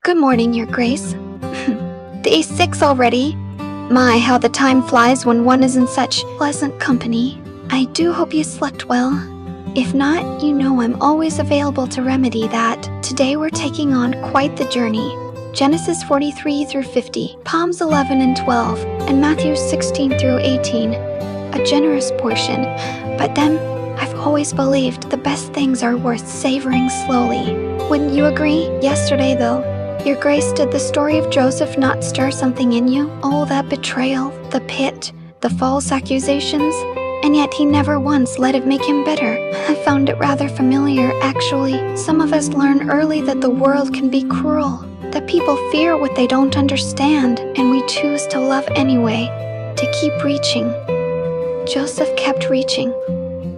Good morning, Your Grace. Day 6 already. My, how the time flies when one is in such pleasant company. I do hope you slept well. If not, you know I'm always available to remedy that. Today we're taking on quite the journey. Genesis 43 through 50, Psalms 11 and 12, and Matthew 16 through 18. A generous portion, but then I've always believed the best things are worth savoring slowly. Wouldn't you agree? Yesterday, though, Your Grace, did the story of Joseph not stir something in you? Oh, that betrayal, the pit, the false accusations, and yet he never once let it make him bitter. I found it rather familiar, actually. Some of us learn early that the world can be cruel, that people fear what they don't understand, and we choose to love anyway, to keep reaching. Joseph kept reaching.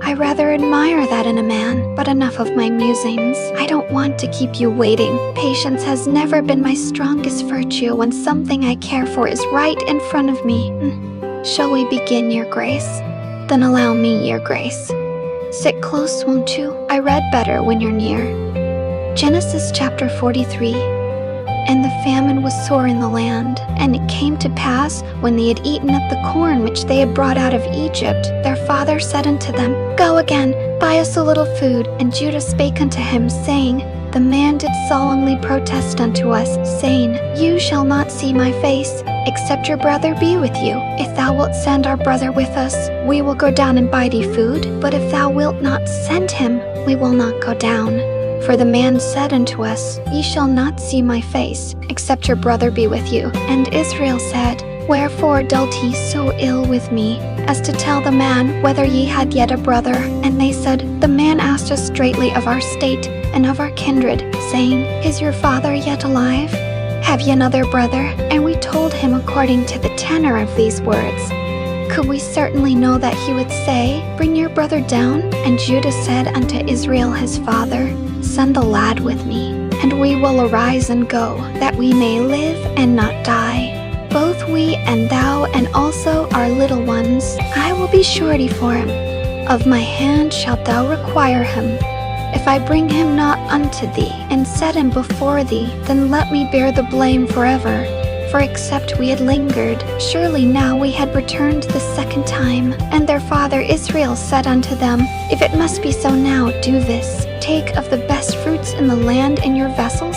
I rather admire that in a man, but enough of my musings. I don't want to keep you waiting. Patience has never been my strongest virtue when something I care for is right in front of me. Shall we begin, Your Grace? Then allow me, Your Grace. Sit close, won't you? I read better when you're near. Genesis chapter 43. And the famine was sore in the land, and it came to pass, when they had eaten up the corn which they had brought out of Egypt, their father said unto them, Go again, buy us a little food. And Judah spake unto him, saying, The man did solemnly protest unto us, saying, You shall not see my face, except your brother be with you. If thou wilt send our brother with us, we will go down and buy thee food. But if thou wilt not send him, we will not go down. For the man said unto us, Ye shall not see my face, except your brother be with you. And Israel said, Wherefore dealt ye so ill with me, as to tell the man whether ye had yet a brother? And they said, The man asked us straitly of our state and of our kindred, saying, Is your father yet alive? Have ye another brother? And we told him according to the tenor of these words. Could we certainly know that he would say, Bring your brother down? And Judah said unto Israel his father, Send the lad with me, and we will arise and go, that we may live and not die. Both we and thou, and also our little ones. I will be surety for him. Of my hand shalt thou require him. If I bring him not unto thee, and set him before thee, then let me bear the blame forever. For except we had lingered, surely now we had returned the second time. And their father Israel said unto them, If it must be so now, do this. Take of the best fruits in the land in your vessels,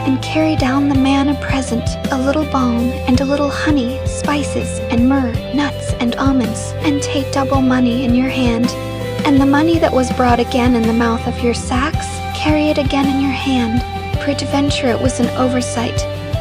and carry down the man a present, a little balm, and a little honey, spices, and myrrh, nuts, and almonds, and take double money in your hand. And the money that was brought again in the mouth of your sacks, carry it again in your hand. Peradventure it was an oversight.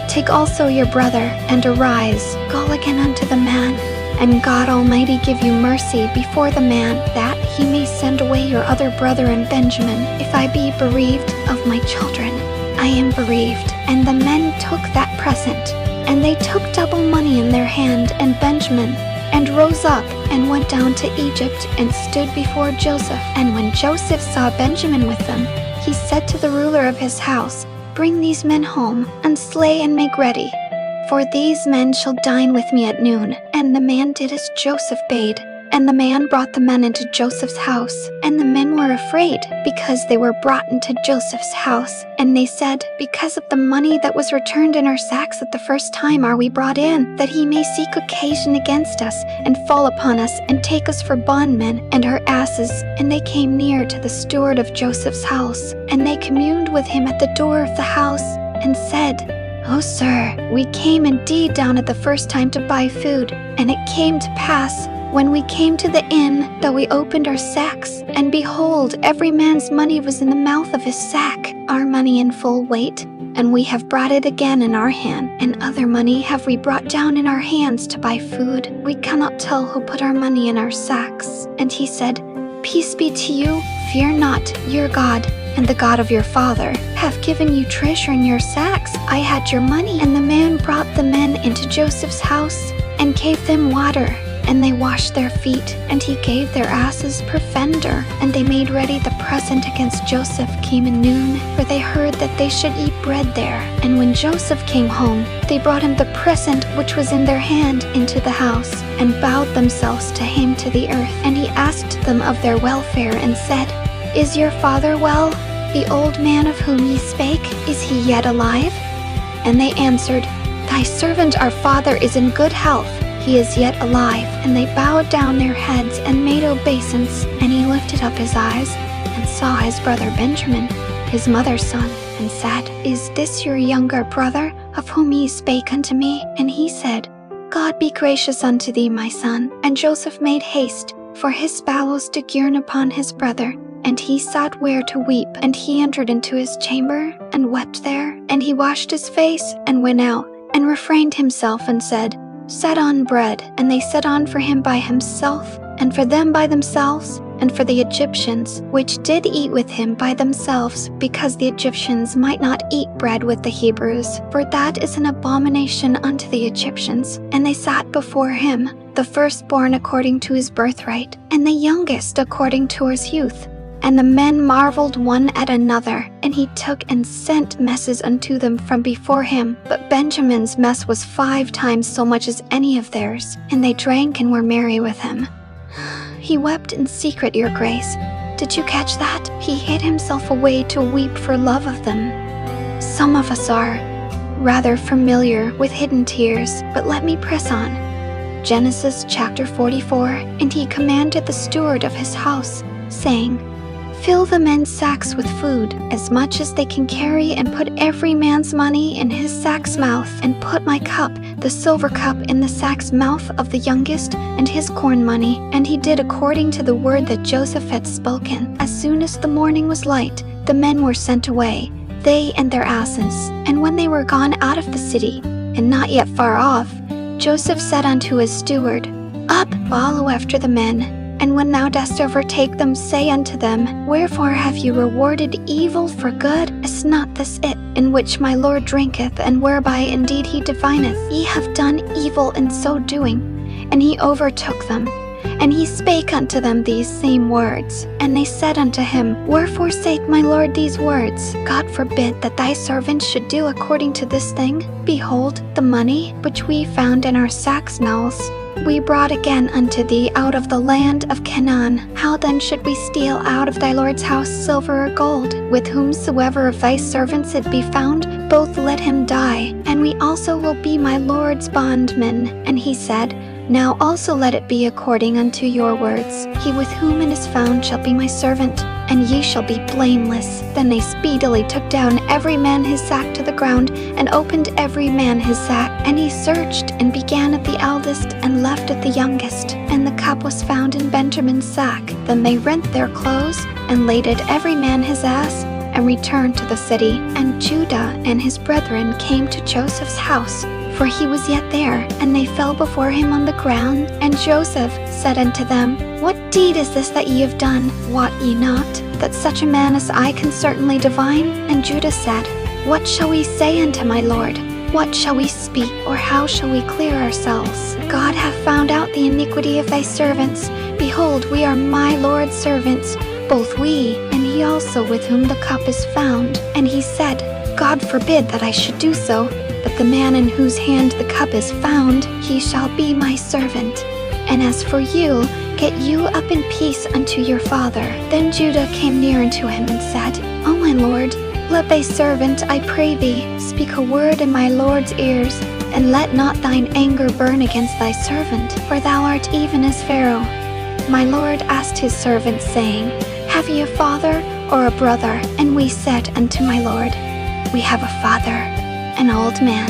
Take also your brother, and arise, go again unto the man. And God Almighty give you mercy before the man, that he may send away your other brother and Benjamin. If I be bereaved of my children, I am bereaved. And the men took that present, and they took double money in their hand and Benjamin, and rose up, and went down to Egypt, and stood before Joseph. And when Joseph saw Benjamin with them, he said to the ruler of his house, Bring these men home, and slay and make ready. For these men shall dine with me at noon. And the man did as Joseph bade. And the man brought the men into Joseph's house. And the men were afraid, because they were brought into Joseph's house. And they said, Because of the money that was returned in our sacks at the first time are we brought in, that he may seek occasion against us, and fall upon us, and take us for bondmen, and our asses. And they came near to the steward of Joseph's house. And they communed with him at the door of the house, and said, O sir, we came indeed down at the first time to buy food. And it came to pass, when we came to the inn, that we opened our sacks, and behold, every man's money was in the mouth of his sack, our money in full weight. And we have brought it again in our hand, and other money have we brought down in our hands to buy food. We cannot tell who put our money in our sacks. And he said, Peace be to you, fear not, your God, and the God of your father, have given you treasure in your sacks. I had your money. And the man brought the men into Joseph's house, and gave them water, and they washed their feet, and he gave their asses provender. And they made ready the present against Joseph came in noon, for they heard that they should eat bread there. And when Joseph came home, they brought him the present which was in their hand into the house, and bowed themselves to him to the earth. And he asked them of their welfare, and said, Is your father well? The old man of whom ye spake, is he yet alive? And they answered, Thy servant our father is in good health. He is yet alive. And they bowed down their heads and made obeisance. And he lifted up his eyes and saw his brother Benjamin, his mother's son, and said, Is this your younger brother, of whom ye spake unto me? And he said, God be gracious unto thee, my son. And Joseph made haste, for his bowels to yearn upon his brother. And he sought where to weep. And he entered into his chamber, and wept there. And he washed his face, and went out, and refrained himself, and said, Set on bread. And they set on for him by himself, and for them by themselves, and for the Egyptians, which did eat with him by themselves, because the Egyptians might not eat bread with the Hebrews, for that is an abomination unto the Egyptians. And they sat before him, the firstborn according to his birthright, and the youngest according to his youth. And the men marveled one at another, and he took and sent messes unto them from before him. But Benjamin's mess was 5 times so much as any of theirs, and they drank and were merry with him. He wept in secret, your grace. Did you catch that? He hid himself away to weep for love of them. Some of us are rather familiar with hidden tears, but let me press on. Genesis chapter 44, And he commanded the steward of his house, saying, Fill the men's sacks with food, as much as they can carry, and put every man's money in his sack's mouth, and put my cup, the silver cup, in the sack's mouth of the youngest, and his corn money. And he did according to the word that Joseph had spoken. As soon as the morning was light, the men were sent away, they and their asses. And when they were gone out of the city, and not yet far off, Joseph said unto his steward, Up, follow after the men. And when thou dost overtake them, say unto them, Wherefore have ye rewarded evil for good? Is not this it, in which my Lord drinketh, and whereby indeed he divineth? Ye have done evil in so doing. And he overtook them. And he spake unto them these same words. And they said unto him, Wherefore saith my Lord these words? God forbid that thy servant should do according to this thing. Behold, the money which we found in our sacks' knolls, we brought again unto thee out of the land of Canaan. How then should we steal out of thy Lord's house silver or gold? With whomsoever of thy servants it be found, both let him die, and we also will be my Lord's bondmen. And he said, Now also let it be according unto your words. He with whom it is found shall be my servant, and ye shall be blameless. Then they speedily took down every man his sack to the ground, and opened every man his sack. And he searched, and began at the eldest, and left at the youngest. And the cup was found in Benjamin's sack. Then they rent their clothes, and laded every man his ass, and returned to the city. And Judah and his brethren came to Joseph's house, for he was yet there, and they fell before him on the ground. And Joseph said unto them, What deed is this that ye have done? Wot ye not that such a man as I can certainly divine? And Judah said, What shall we say unto my Lord? What shall we speak, or how shall we clear ourselves? God hath found out the iniquity of thy servants. Behold, we are my Lord's servants, both we, and he also with whom the cup is found. And he said, God forbid that I should do so. But the man in whose hand the cup is found, he shall be my servant. And as for you, get you up in peace unto your father. Then Judah came near unto him and said, O my lord, let thy servant, I pray thee, speak a word in my lord's ears, and let not thine anger burn against thy servant, for thou art even as Pharaoh. My lord asked his servant, saying, Have ye a father or a brother? And we said unto my lord, We have a father, an old man,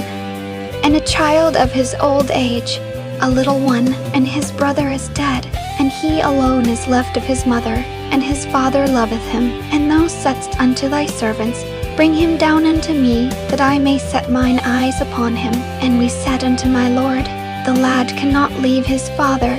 and a child of his old age, a little one, and his brother is dead, and he alone is left of his mother, and his father loveth him. And thou saidst unto thy servants, Bring him down unto me, that I may set mine eyes upon him. And we said unto my lord, The lad cannot leave his father,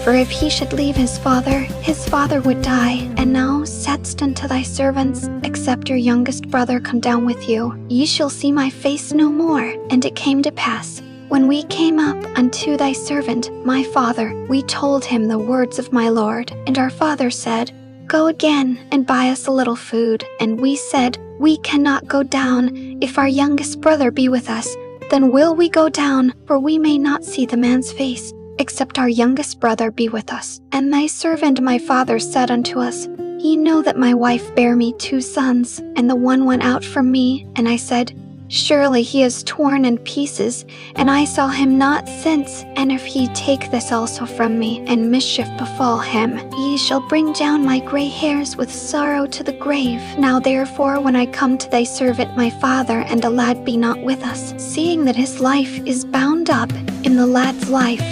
for if he should leave his father would die. And now saidst unto thy servants, Except your youngest brother come down with you, ye shall see my face no more. And it came to pass, when we came up unto thy servant, my father, we told him the words of my lord. And our father said, Go again, and buy us a little food. And we said, We cannot go down. If our youngest brother be with us, then will we go down, for we may not see the man's face, except our youngest brother be with us. And thy servant my father said unto us, Ye know that my wife bare me 2 sons, and the one went out from me. And I said, Surely he is torn in pieces, and I saw him not since. And if he take this also from me, and mischief befall him, he shall bring down my gray hairs with sorrow to the grave. Now therefore, when I come to thy servant my father, and the lad be not with us, seeing that his life is bound up in the lad's life,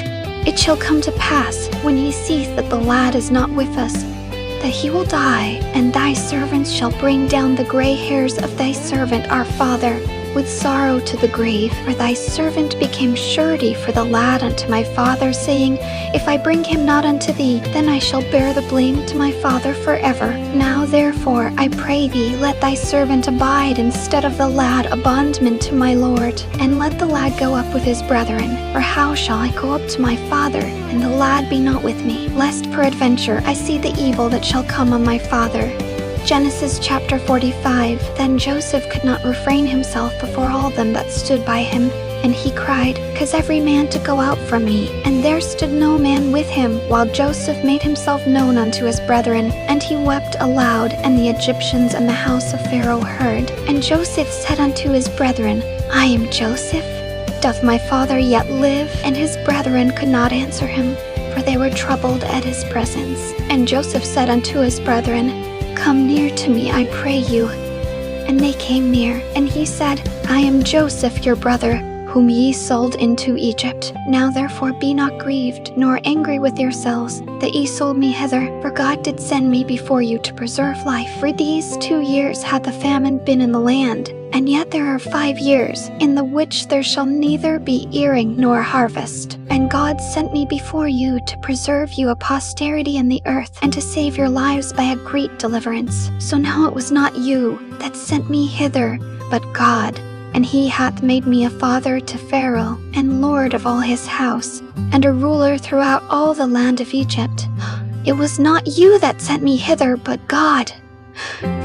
it shall come to pass, when he sees that the lad is not with us, that he will die, and thy servants shall bring down the gray hairs of thy servant our father with sorrow to the grave. For thy servant became surety for the lad unto my father, saying, If I bring him not unto thee, then I shall bear the blame to my father forever. Now therefore, I pray thee, let thy servant abide instead of the lad a bondman to my lord, and let the lad go up with his brethren. For how shall I go up to my father, and the lad be not with me, lest peradventure I see the evil that shall come on my father? Genesis chapter 45. Then Joseph could not refrain himself before all them that stood by him, and he cried, Cause every man to go out from me. And there stood no man with him, while Joseph made himself known unto his brethren. And he wept aloud, and the Egyptians and the house of Pharaoh heard. And Joseph said unto his brethren, I am Joseph. Doth my father yet live? And his brethren could not answer him, for they were troubled at his presence. And Joseph said unto his brethren, Come near to me, I pray you. And they came near, and he said, I am Joseph your brother, whom ye sold into Egypt. Now therefore be not grieved, nor angry with yourselves, that ye sold me hither, for God did send me before you to preserve life. For these 2 years hath the famine been in the land, and yet there are 5 years, in the which there shall neither be earing nor harvest. And God sent me before you to preserve you a posterity in the earth, and to save your lives by a great deliverance. So now it was not you that sent me hither, but God. And he hath made me a father to Pharaoh, and lord of all his house, and a ruler throughout all the land of Egypt. It was not you that sent me hither, but God.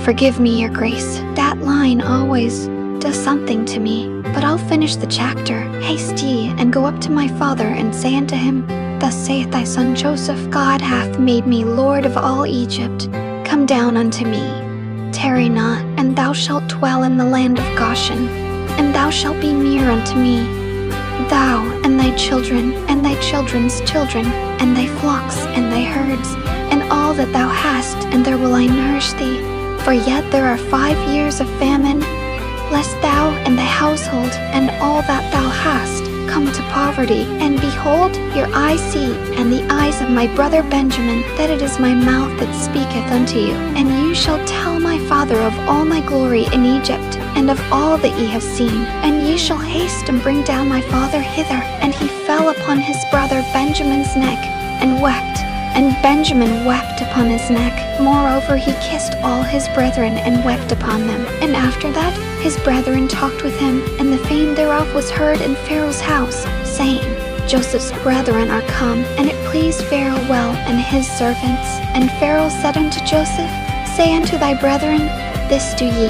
Forgive me, your grace. That line always does something to me. But I'll finish the chapter. Haste ye, and go up to my father, and say unto him, Thus saith thy son Joseph, God hath made me lord of all Egypt. Come down unto me. Tarry not, and thou shalt dwell in the land of Goshen, and thou shalt be near unto me, thou and thy children, and thy children's children, and thy flocks, and thy herds, and all that thou hast, and there will I nourish thee. For yet there are 5 years of famine, lest thou and thy household, and all that thou hast, come to poverty. And behold, your eyes see, and the eyes of my brother Benjamin, that it is my mouth that speaketh unto you. And you shall tell my father of all my glory in Egypt, and of all that ye have seen. And ye shall haste and bring down my father hither. And he fell upon his brother Benjamin's neck, and wept. And Benjamin wept upon his neck. Moreover, he kissed all his brethren, and wept upon them. And after that, his brethren talked with him, and the fame thereof was heard in Pharaoh's house, saying, Joseph's brethren are come. And it pleased Pharaoh well, and his servants. And Pharaoh said unto Joseph, Say unto thy brethren, This do ye,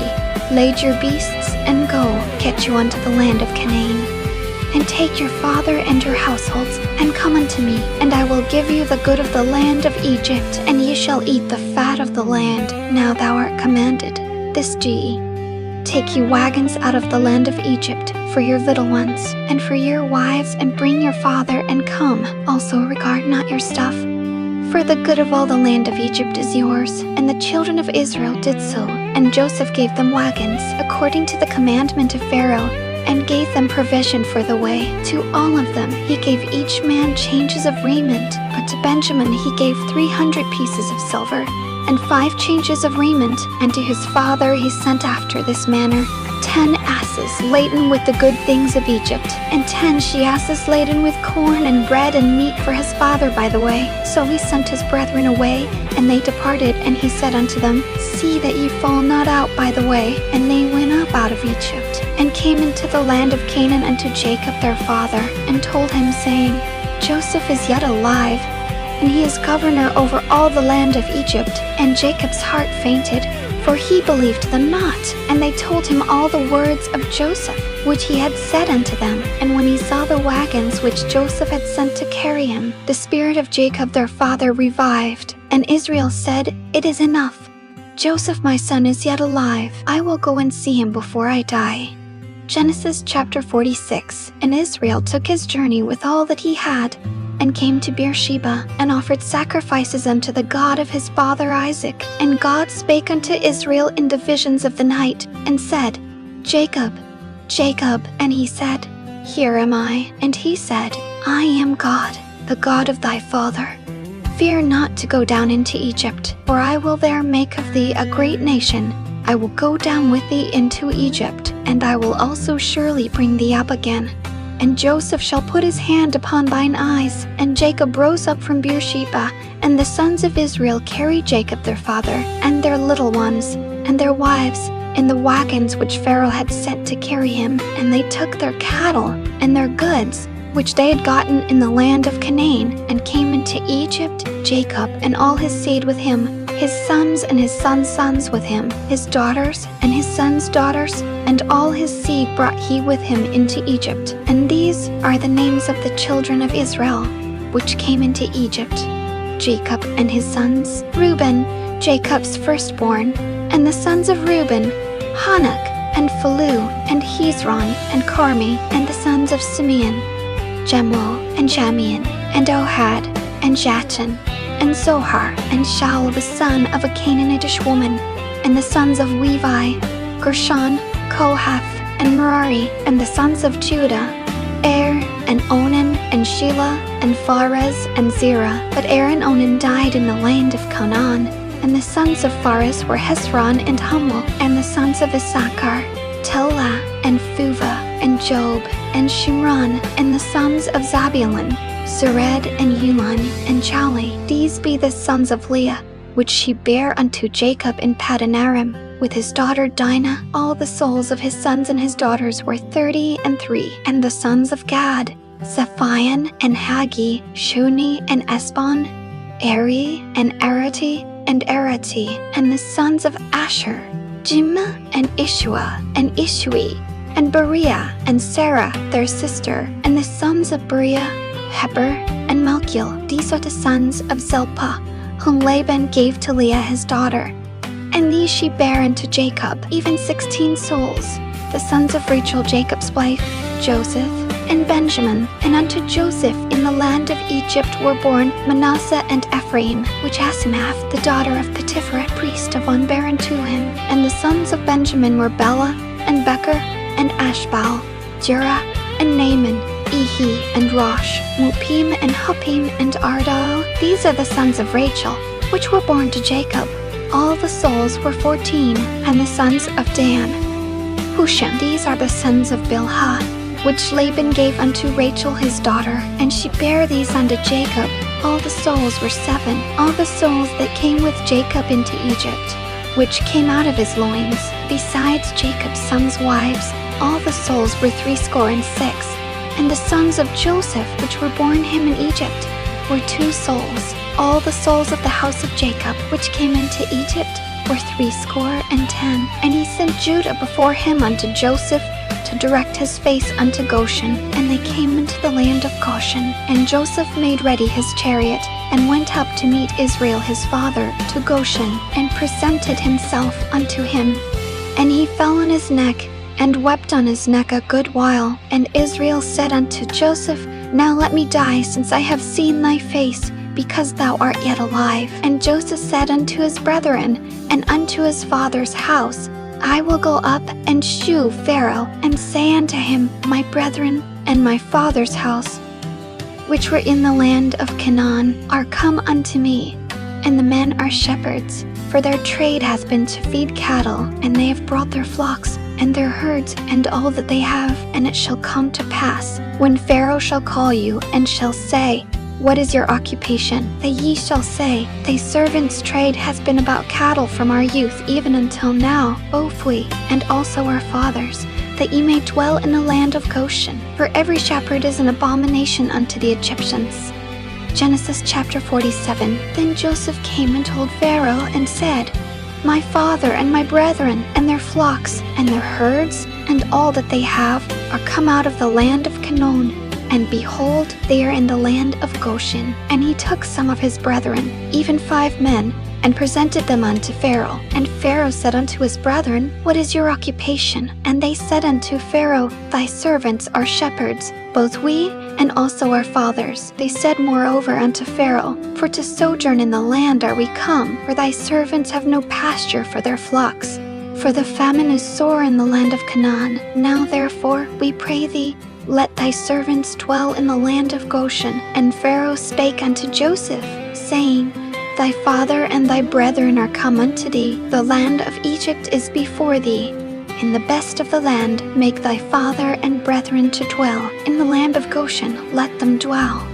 lade your beasts, and go, get you unto the land of Canaan. And take your father and your households, and come unto me, and I will give you the good of the land of Egypt, and ye shall eat the fat of the land. Now thou art commanded. This do ye. Take you wagons out of the land of Egypt, for your little ones, and for your wives, and bring your father, and come. Also regard not your stuff. For the good of all the land of Egypt is yours. And the children of Israel did so. And Joseph gave them wagons, according to the commandment of Pharaoh, and gave them provision for the way. To all of them he gave each man changes of raiment, but to Benjamin he gave 300 pieces of silver, and 5 changes of raiment. And to his father he sent after this manner, 10 asses laden with the good things of Egypt, and 10 she-asses laden with corn and bread and meat for his father by the way. So he sent his brethren away, and they departed, and he said unto them, See that ye fall not out by the way. And they went up out of Egypt, and came into the land of Canaan unto Jacob their father, and told him, saying, Joseph is yet alive, and he is governor over all the land of Egypt. And Jacob's heart fainted, for he believed them not. And they told him all the words of Joseph, which he had said unto them. And when he saw the wagons which Joseph had sent to carry him, the spirit of Jacob their father revived. And Israel said, It is enough. Joseph my son is yet alive. I will go and see him before I die. Genesis chapter 46. And Israel took his journey with all that he had, and came to Beersheba, and offered sacrifices unto the God of his father Isaac. And God spake unto Israel in the visions of the night, and said, Jacob, Jacob. And he said, Here am I. And he said, I am God, the God of thy father. Fear not to go down into Egypt, for I will there make of thee a great nation. I will go down with thee into Egypt, and I will also surely bring thee up again. And Joseph shall put his hand upon thine eyes. And Jacob rose up from Beersheba, and the sons of Israel carried Jacob their father, and their little ones, and their wives, in the wagons which Pharaoh had sent to carry him. And they took their cattle and their goods, which they had gotten in the land of Canaan, and came into Egypt, Jacob and all his seed with him, his sons and his sons' sons with him, his daughters and his sons' daughters, and all his seed brought he with him into Egypt. And these are the names of the children of Israel, which came into Egypt: Jacob and his sons, Reuben, Jacob's firstborn, and the sons of Reuben, Hanok, and Phalu, and Hezron, and Carmi, and the sons of Simeon, Jemuel, and Jamian, and Ohad, and Jachin, and Zohar, and Shaul the son of a Canaanitish woman, and the sons of Levi, Gershon, Kohath, and Merari, and the sons of Judah, and Onan, and Shelah, and Pharez, and Zerah. But and Onan died in the land of Canaan. And the sons of Pharez were Hezron and Hamul, and the sons of Issachar, Tola, and Phuva, and Job, and Shimron, and the sons of Zabulon, Sered, and Elon, and Chali. These be the sons of Leah, which she bare unto Jacob in Padanaram, with his daughter Dinah. All the souls of his sons and his daughters were 33. And the sons of Gad, Zephion, and Hagi, Shuni, and Esbon, Eri, and Arati, and Arati. And the sons of Asher, Jimna, and Ishua, and Ishui, and Beriah, and Sarah their sister. And the sons of Beriah, Heber, and Malchiel. These are the sons of Zilpah, whom Laban gave to Leah his daughter. And these she bare unto Jacob, even 16 souls. The sons of Rachel Jacob's wife, Joseph, and Benjamin. And unto Joseph in the land of Egypt were born Manasseh and Ephraim, which Asenath, the daughter of Potipharah, priest of On, bare unto him. And the sons of Benjamin were Bela, and Becher, and Ashbal, Jerah, and Naaman, Ehi, and Rosh, Mupim, and Huppim, and Ardal. These are the sons of Rachel, which were born to Jacob. All the souls were 14. And the sons of Dan, Hushim. These are the sons of Bilhah, which Laban gave unto Rachel his daughter. And she bare these unto Jacob. All the souls were 7. All the souls that came with Jacob into Egypt, which came out of his loins, besides Jacob's sons' wives, all the souls were 66. And the sons of Joseph, which were born him in Egypt, were 2 souls. All the souls of the house of Jacob, which came into Egypt, were 70. And he sent Judah before him unto Joseph, to direct his face unto Goshen. And they came into the land of Goshen. And Joseph made ready his chariot, and went up to meet Israel his father to Goshen, and presented himself unto him. And he fell on his neck, and wept on his neck a good while. And Israel said unto Joseph, Now let me die, since I have seen thy face, because thou art yet alive. And Joseph said unto his brethren, and unto his father's house, I will go up and shew Pharaoh, and say unto him, My brethren and my father's house, which were in the land of Canaan, are come unto me. And the men are shepherds, for their trade has been to feed cattle, and they have brought their flocks, and their herds, and all that they have. And it shall come to pass, when Pharaoh shall call you, and shall say, What is your occupation? That ye shall say, Thy servant's trade has been about cattle from our youth even until now, both we, and also our fathers, that ye may dwell in the land of Goshen. For every shepherd is an abomination unto the Egyptians. Genesis chapter 47. Then Joseph came and told Pharaoh, and said, My father and my brethren, and their flocks, and their herds, and all that they have, are come out of the land of Canaan, and behold, they are in the land of Goshen. And he took some of his brethren, even 5 men, and presented them unto Pharaoh. And Pharaoh said unto his brethren, What is your occupation? And they said unto Pharaoh, Thy servants are shepherds, both we and also our fathers. They said moreover unto Pharaoh, For to sojourn in the land are we come, for thy servants have no pasture for their flocks. For the famine is sore in the land of Canaan. Now therefore, we pray thee, let thy servants dwell in the land of Goshen. And Pharaoh spake unto Joseph, saying, Thy father and thy brethren are come unto thee. The land of Egypt is before thee. In the best of the land make thy father and brethren to dwell. In the land of Goshen let them dwell.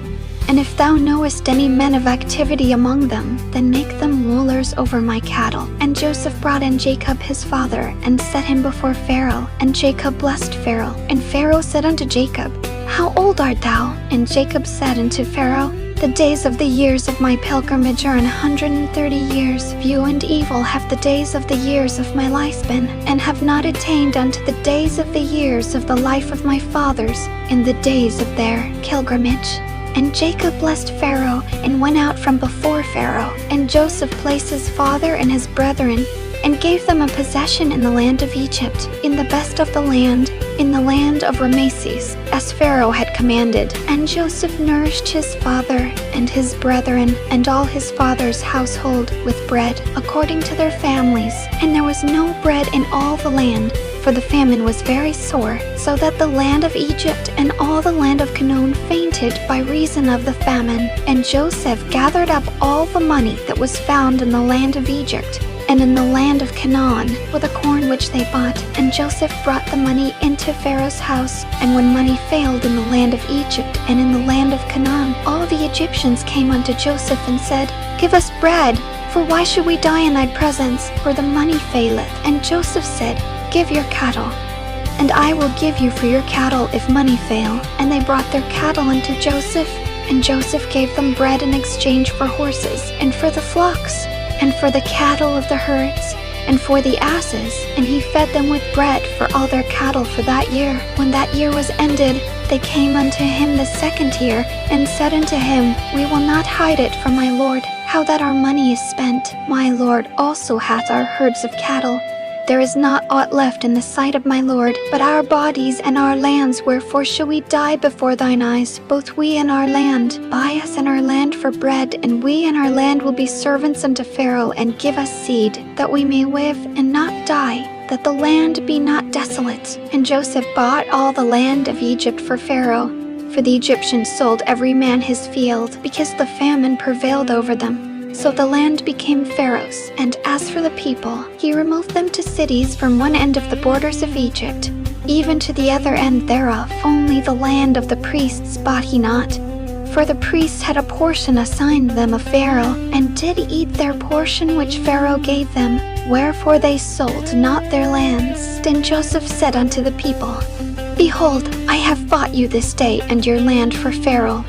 And if thou knowest any men of activity among them, then make them rulers over my cattle. And Joseph brought in Jacob his father, and set him before Pharaoh. And Jacob blessed Pharaoh. And Pharaoh said unto Jacob, How old art thou? And Jacob said unto Pharaoh, The days of the years of my pilgrimage are 130 years. Few and evil have the days of the years of my life been, and have not attained unto the days of the years of the life of my fathers in the days of their pilgrimage. And Jacob blessed Pharaoh, and went out from before Pharaoh. And Joseph placed his father and his brethren, and gave them a possession in the land of Egypt, in the best of the land, in the land of Rameses, as Pharaoh had commanded. And Joseph nourished his father and his brethren, and all his father's household with bread, according to their families. And there was no bread in all the land, for the famine was very sore, so that the land of Egypt and all the land of Canaan fainted by reason of the famine. And Joseph gathered up all the money that was found in the land of Egypt, and in the land of Canaan, for the corn which they bought. And Joseph brought the money into Pharaoh's house. And when money failed in the land of Egypt and in the land of Canaan, all the Egyptians came unto Joseph and said, Give us bread, for why should we die in thy presence? For the money faileth. And Joseph said, Give your cattle, and I will give you for your cattle if money fail. And they brought their cattle unto Joseph, and Joseph gave them bread in exchange for horses, and for the flocks, and for the cattle of the herds, and for the asses. And he fed them with bread for all their cattle for that year. When that year was ended, they came unto him the second year, and said unto him, We will not hide it from my lord, how that our money is spent. My lord also hath our herds of cattle. There is not aught left in the sight of my lord, but our bodies and our lands. Wherefore shall we die before thine eyes, both we and our land? Buy us and our land for bread, and we and our land will be servants unto Pharaoh, and give us seed, that we may live and not die, that the land be not desolate. And Joseph bought all the land of Egypt for Pharaoh, for the Egyptians sold every man his field, because the famine prevailed over them. So the land became Pharaoh's. And as for the people, he removed them to cities from one end of the borders of Egypt, even to the other end thereof. Only the land of the priests bought he not. For the priests had a portion assigned them of Pharaoh, and did eat their portion which Pharaoh gave them. Wherefore they sold not their lands. Then Joseph said unto the people, Behold, I have bought you this day and your land for Pharaoh.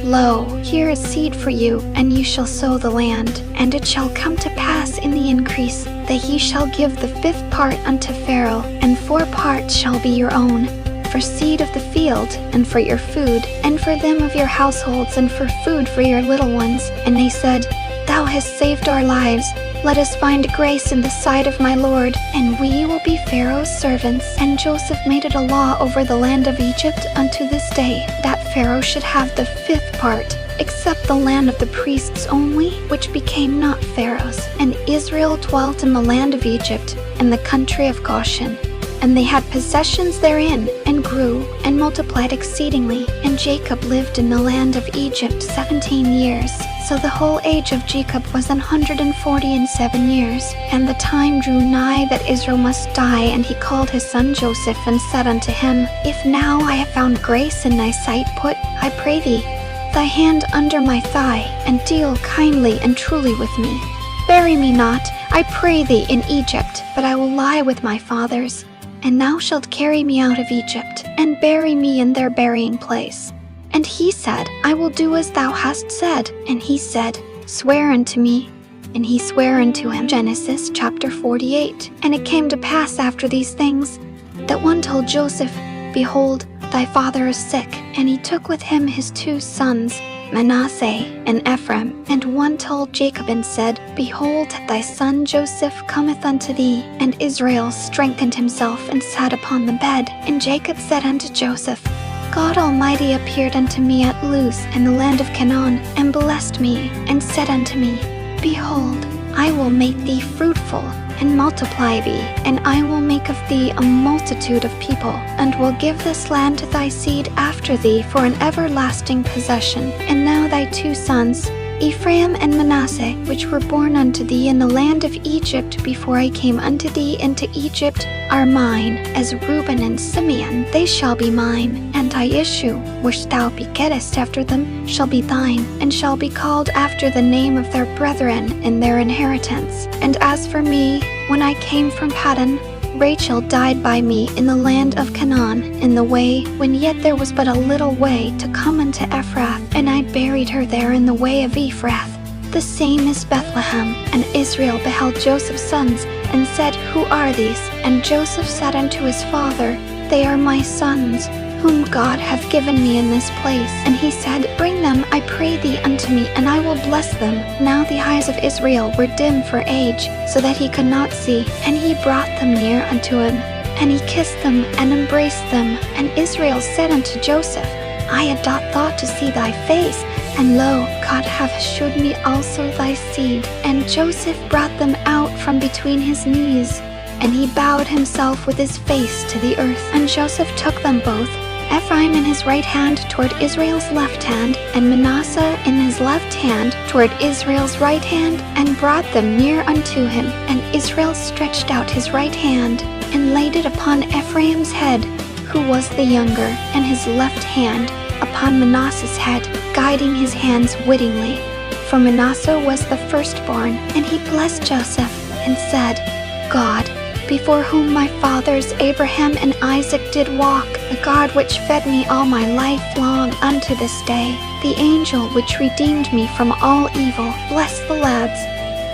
Lo, here is seed for you, and ye shall sow the land. And it shall come to pass in the increase, that ye shall give the 5th part unto Pharaoh, and 4 parts shall be your own, for seed of the field, and for your food, and for them of your households, and for food for your little ones. And they said, Thou hast saved our lives. Let us find grace in the sight of my lord, and we will be Pharaoh's servants. And Joseph made it a law over the land of Egypt unto this day, that Pharaoh should have the 5th part, except the land of the priests only, which became not Pharaoh's. And Israel dwelt in the land of Egypt, in the country of Goshen. And they had possessions therein, and grew, and multiplied exceedingly. And Jacob lived in the land of Egypt 17 years. So the whole age of Jacob was 147 years. And the time drew nigh that Israel must die, and he called his son Joseph, and said unto him, If now I have found grace in thy sight, put, I pray thee, thy hand under my thigh, and deal kindly and truly with me. Bury me not, I pray thee, in Egypt, but I will lie with my fathers. And thou shalt carry me out of Egypt, and bury me in their burying place. And he said, I will do as thou hast said. And he said, Swear unto me. And he sware unto him. Genesis chapter 48. And it came to pass after these things, that one told Joseph, Behold, thy father is sick. And he took with him his 2 sons, Manasseh, and Ephraim. And one told Jacob and said, Behold, thy son Joseph cometh unto thee. And Israel strengthened himself and sat upon the bed. And Jacob said unto Joseph, God Almighty appeared unto me at Luz in the land of Canaan, and blessed me, and said unto me, Behold, I will make thee fruitful, and multiply thee, and I will make of thee a multitude of people, and will give this land to thy seed after thee for an everlasting possession. And now thy 2 sons, Ephraim and Manasseh, which were born unto thee in the land of Egypt before I came unto thee into Egypt, are mine. As Reuben and Simeon, they shall be mine. And thy issue, which thou begettest after them, shall be thine, and shall be called after the name of their brethren in their inheritance. And as for me, when I came from Paddan, Rachel died by me in the land of Canaan, in the way, when yet there was but a little way to come unto Ephrath, and I buried her there in the way of Ephrath. The same is Bethlehem. And Israel beheld Joseph's sons, and said, Who are these? And Joseph said unto his father, They are my sons, whom God hath given me in this place. And he said, Bring them, I pray thee, unto me, and I will bless them. Now the eyes of Israel were dim for age, so that he could not see. And he brought them near unto him, and he kissed them, and embraced them. And Israel said unto Joseph, I had not thought to see thy face, and lo, God hath shewed me also thy seed. And Joseph brought them out from between his knees, and he bowed himself with his face to the earth. And Joseph took them both, Ephraim in his right hand toward Israel's left hand, and Manasseh in his left hand toward Israel's right hand, and brought them near unto him. And Israel stretched out his right hand, and laid it upon Ephraim's head, who was the younger, and his left hand upon Manasseh's head, guiding his hands wittingly. For Manasseh was the firstborn. And he blessed Joseph, and said, God, before whom my fathers Abraham and Isaac did walk, the God which fed me all my life long unto this day, the angel which redeemed me from all evil, bless the lads,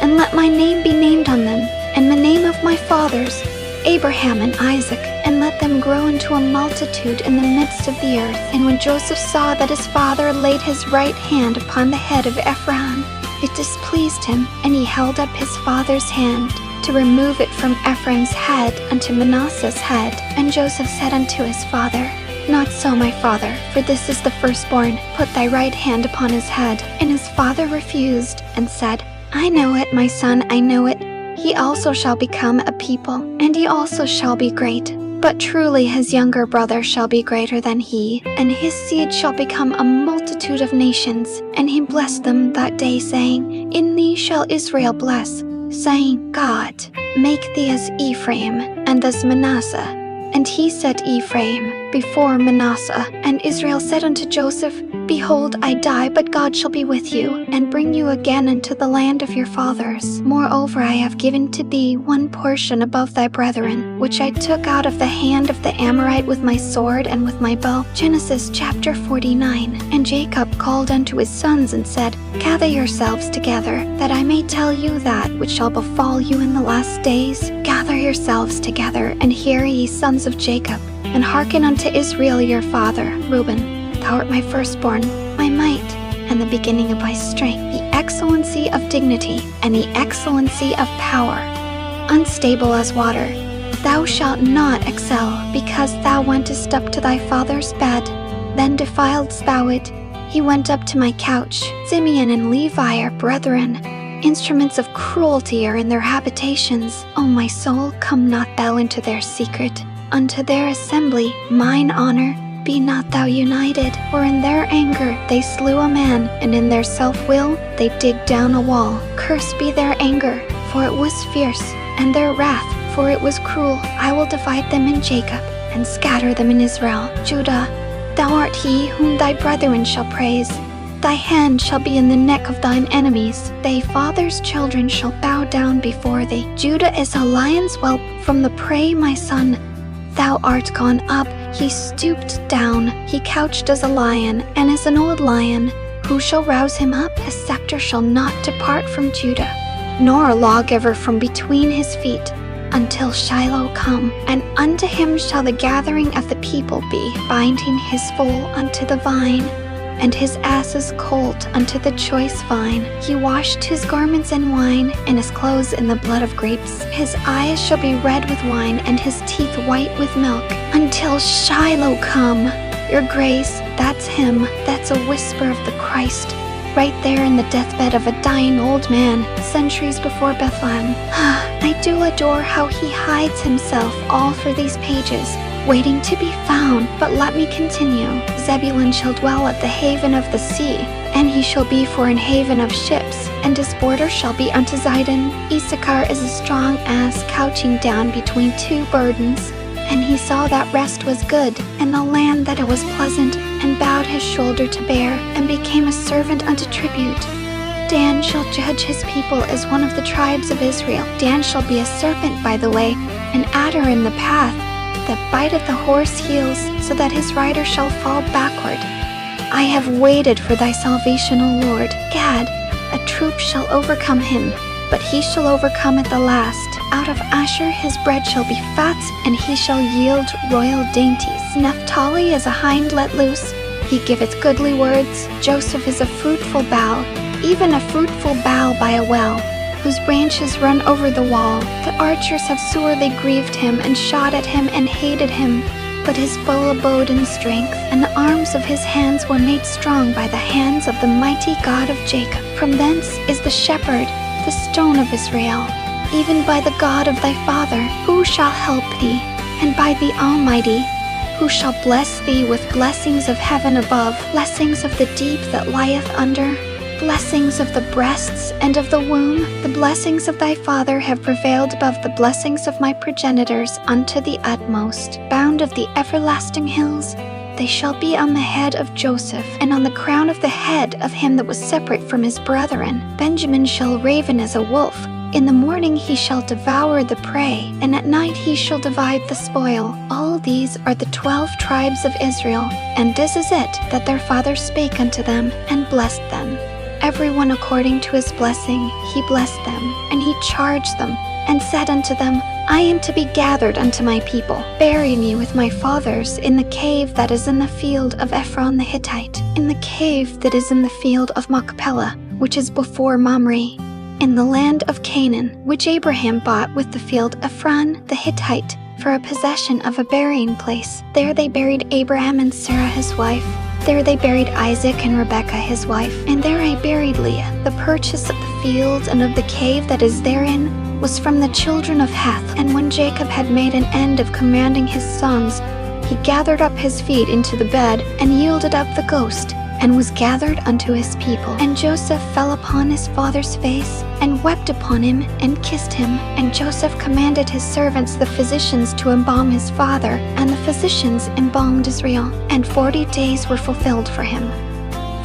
and let my name be named on them, and the name of my fathers, Abraham and Isaac, and let them grow into a multitude in the midst of the earth. And when Joseph saw that his father laid his right hand upon the head of Ephraim, it displeased him, and he held up his father's hand, to remove it from Ephraim's head unto Manasseh's head. And Joseph said unto his father, Not so, my father, for this is the firstborn. Put thy right hand upon his head. And his father refused, and said, I know it, my son, I know it. He also shall become a people, and he also shall be great. But truly his younger brother shall be greater than he, and his seed shall become a multitude of nations. And he blessed them that day, saying, In thee shall Israel bless, saying, God, make thee as Ephraim, and as Manasseh. And he set Ephraim before Manasseh. And Israel said unto Joseph, Behold, I die, but God shall be with you, and bring you again into the land of your fathers. Moreover, I have given to thee one portion above thy brethren, which I took out of the hand of the Amorite with my sword and with my bow. Genesis chapter 49. And Jacob called unto his sons and said, Gather yourselves together, that I may tell you that which shall befall you in the last days. Gather yourselves together, and hear, ye sons of Jacob, and hearken unto Israel your father. Reuben, thou art my firstborn, my might, and the beginning of my strength, the excellency of dignity, and the excellency of power. Unstable as water, thou shalt not excel, because thou wentest up to thy father's bed. Then defiledst thou it. He went up to my couch. Simeon and Levi are brethren. Instruments of cruelty are in their habitations. O my soul, come not thou into their secret. Unto their assembly, mine honor, be not thou united. For in their anger they slew a man, and in their self-will they dig down a wall. Cursed be their anger, for it was fierce, and their wrath, for it was cruel. I will divide them in Jacob, and scatter them in Israel. Judah, thou art he whom thy brethren shall praise. Thy hand shall be in the neck of thine enemies. Thy father's children shall bow down before thee. Judah is a lion's whelp from the prey, my son. Thou art gone up, he stooped down, he couched as a lion, and as an old lion. Who shall rouse him up? A scepter shall not depart from Judah, nor a lawgiver from between his feet, until Shiloh come. And unto him shall the gathering of the people be, binding his foal unto the vine. and his ass's colt unto the choice vine. He washed his garments in wine, and his clothes in the blood of grapes. His eyes shall be red with wine, and his teeth white with milk, until Shiloh come. Your grace, that's him. That's a whisper of the Christ, right there in the deathbed of a dying old man, centuries before Bethlehem. I do adore how he hides himself all through these pages, waiting to be found. But let me continue. Zebulun shall dwell at the haven of the sea, and he shall be for an haven of ships, and his border shall be unto Zidon. Issachar is a strong ass couching down between two burdens, and he saw that rest was good, and the land that it was pleasant, and bowed his shoulder to bear, and became a servant unto tribute. Dan shall judge his people as one of the tribes of Israel. Dan shall be a serpent by the way, an adder in the path, that biteth the horse heels, so that his rider shall fall backward. I have waited for thy salvation, O Lord. Gad, a troop shall overcome him, but he shall overcome at the last. Out of Asher his bread shall be fat, and he shall yield royal dainties. Naphtali is a hind let loose, he giveth goodly words. Joseph is a fruitful bough, even a fruitful bough by a well, whose branches run over the wall. The archers have sorely grieved him, and shot at him, and hated him. But his bow abode in strength, and the arms of his hands were made strong by the hands of the mighty God of Jacob. From thence is the shepherd, the stone of Israel, even by the God of thy father, who shall help thee, and by the Almighty, who shall bless thee with blessings of heaven above, blessings of the deep that lieth under, blessings of the breasts and of the womb. The blessings of thy father have prevailed above the blessings of my progenitors unto the utmost. Bound of the everlasting hills, they shall be on the head of Joseph, and on the crown of the head of him that was separate from his brethren. Benjamin shall raven as a wolf. In the morning he shall devour the prey, and at night he shall divide the spoil. All these are the 12 tribes of Israel, and this is it that their father spake unto them, and blessed them. Everyone according to his blessing he blessed them, and he charged them, and said unto them, I am to be gathered unto my people. Bury me with my fathers in the cave that is in the field of Ephron the Hittite, in the cave that is in the field of Machpelah, which is before Mamre, in the land of Canaan, which Abraham bought with the field Ephron the Hittite for a possession of a burying place. There they buried Abraham and Sarah his wife. There they buried Isaac and Rebekah his wife. And there I buried Leah. The purchase of the field and of the cave that is therein was from the children of Heth. And when Jacob had made an end of commanding his sons, he gathered up his feet into the bed, and yielded up the ghost, and was gathered unto his people. And Joseph fell upon his father's face, and wept upon him, and kissed him. And Joseph commanded his servants the physicians to embalm his father, and the physicians embalmed Israel. And 40 days were fulfilled for him.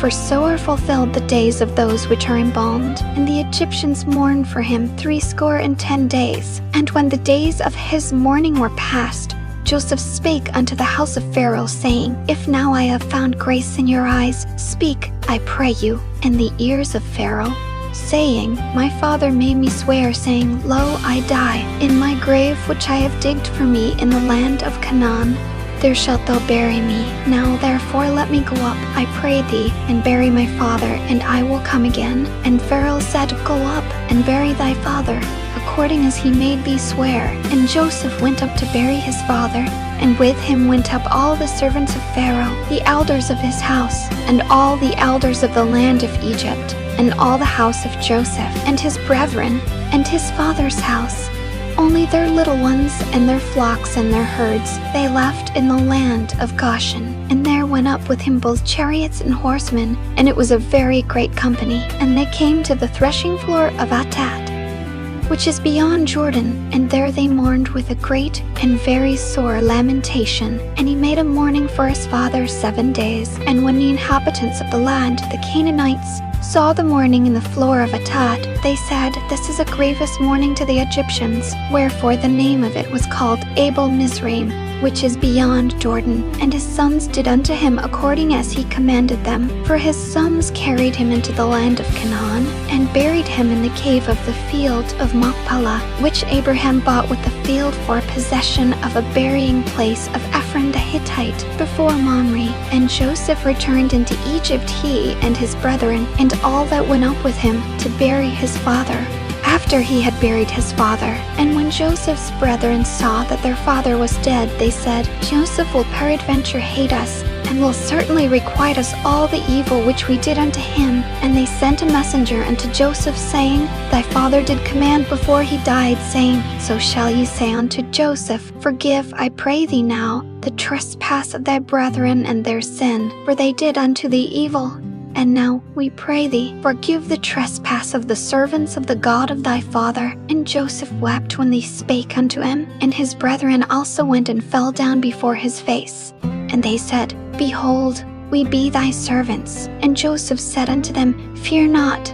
For so are fulfilled the days of those which are embalmed. And the Egyptians mourned for him 60 days. And when the days of his mourning were past, Joseph spake unto the house of Pharaoh, saying, If now I have found grace in your eyes, speak, I pray you, in the ears of Pharaoh, saying, My father made me swear, saying, Lo, I die in my grave which I have digged for me in the land of Canaan. There shalt thou bury me. Now therefore let me go up, I pray thee, and bury my father, and I will come again. And Pharaoh said, Go up, and bury thy father, according as he made thee swear. And Joseph went up to bury his father, and with him went up all the servants of Pharaoh, the elders of his house, and all the elders of the land of Egypt, and all the house of Joseph, and his brethren, and his father's house. Only their little ones, and their flocks, and their herds, they left in the land of Goshen. And there went up with him both chariots and horsemen, and it was a very great company. And they came to the threshing floor of Atad, which is beyond Jordan, and there they mourned with a great and very sore lamentation. And he made a mourning for his father 7 days. And when the inhabitants of the land, the Canaanites, saw the mourning in the floor of Atad, they said, This is a grievous mourning to the Egyptians. Wherefore the name of it was called Abel Mizraim, which is beyond Jordan. And his sons did unto him according as he commanded them. For his sons carried him into the land of Canaan, and buried him in the cave of the field of Machpelah, which Abraham bought with the field for possession of a burying place of Ephron the Hittite before Mamre. And Joseph returned into Egypt, he and his brethren, and all that went up with him, to bury his father, after he had buried his father. And when Joseph's brethren saw that their father was dead, they said, Joseph will peradventure hate us, and will certainly requite us all the evil which we did unto him. And they sent a messenger unto Joseph, saying, Thy father did command before he died, saying, So shall ye say unto Joseph, Forgive, I pray thee now, the trespass of thy brethren and their sin, for they did unto thee evil. And now, we pray thee, forgive the trespass of the servants of the God of thy father. And Joseph wept when they spake unto him, and his brethren also went and fell down before his face. And they said, Behold, we be thy servants. And Joseph said unto them, Fear not,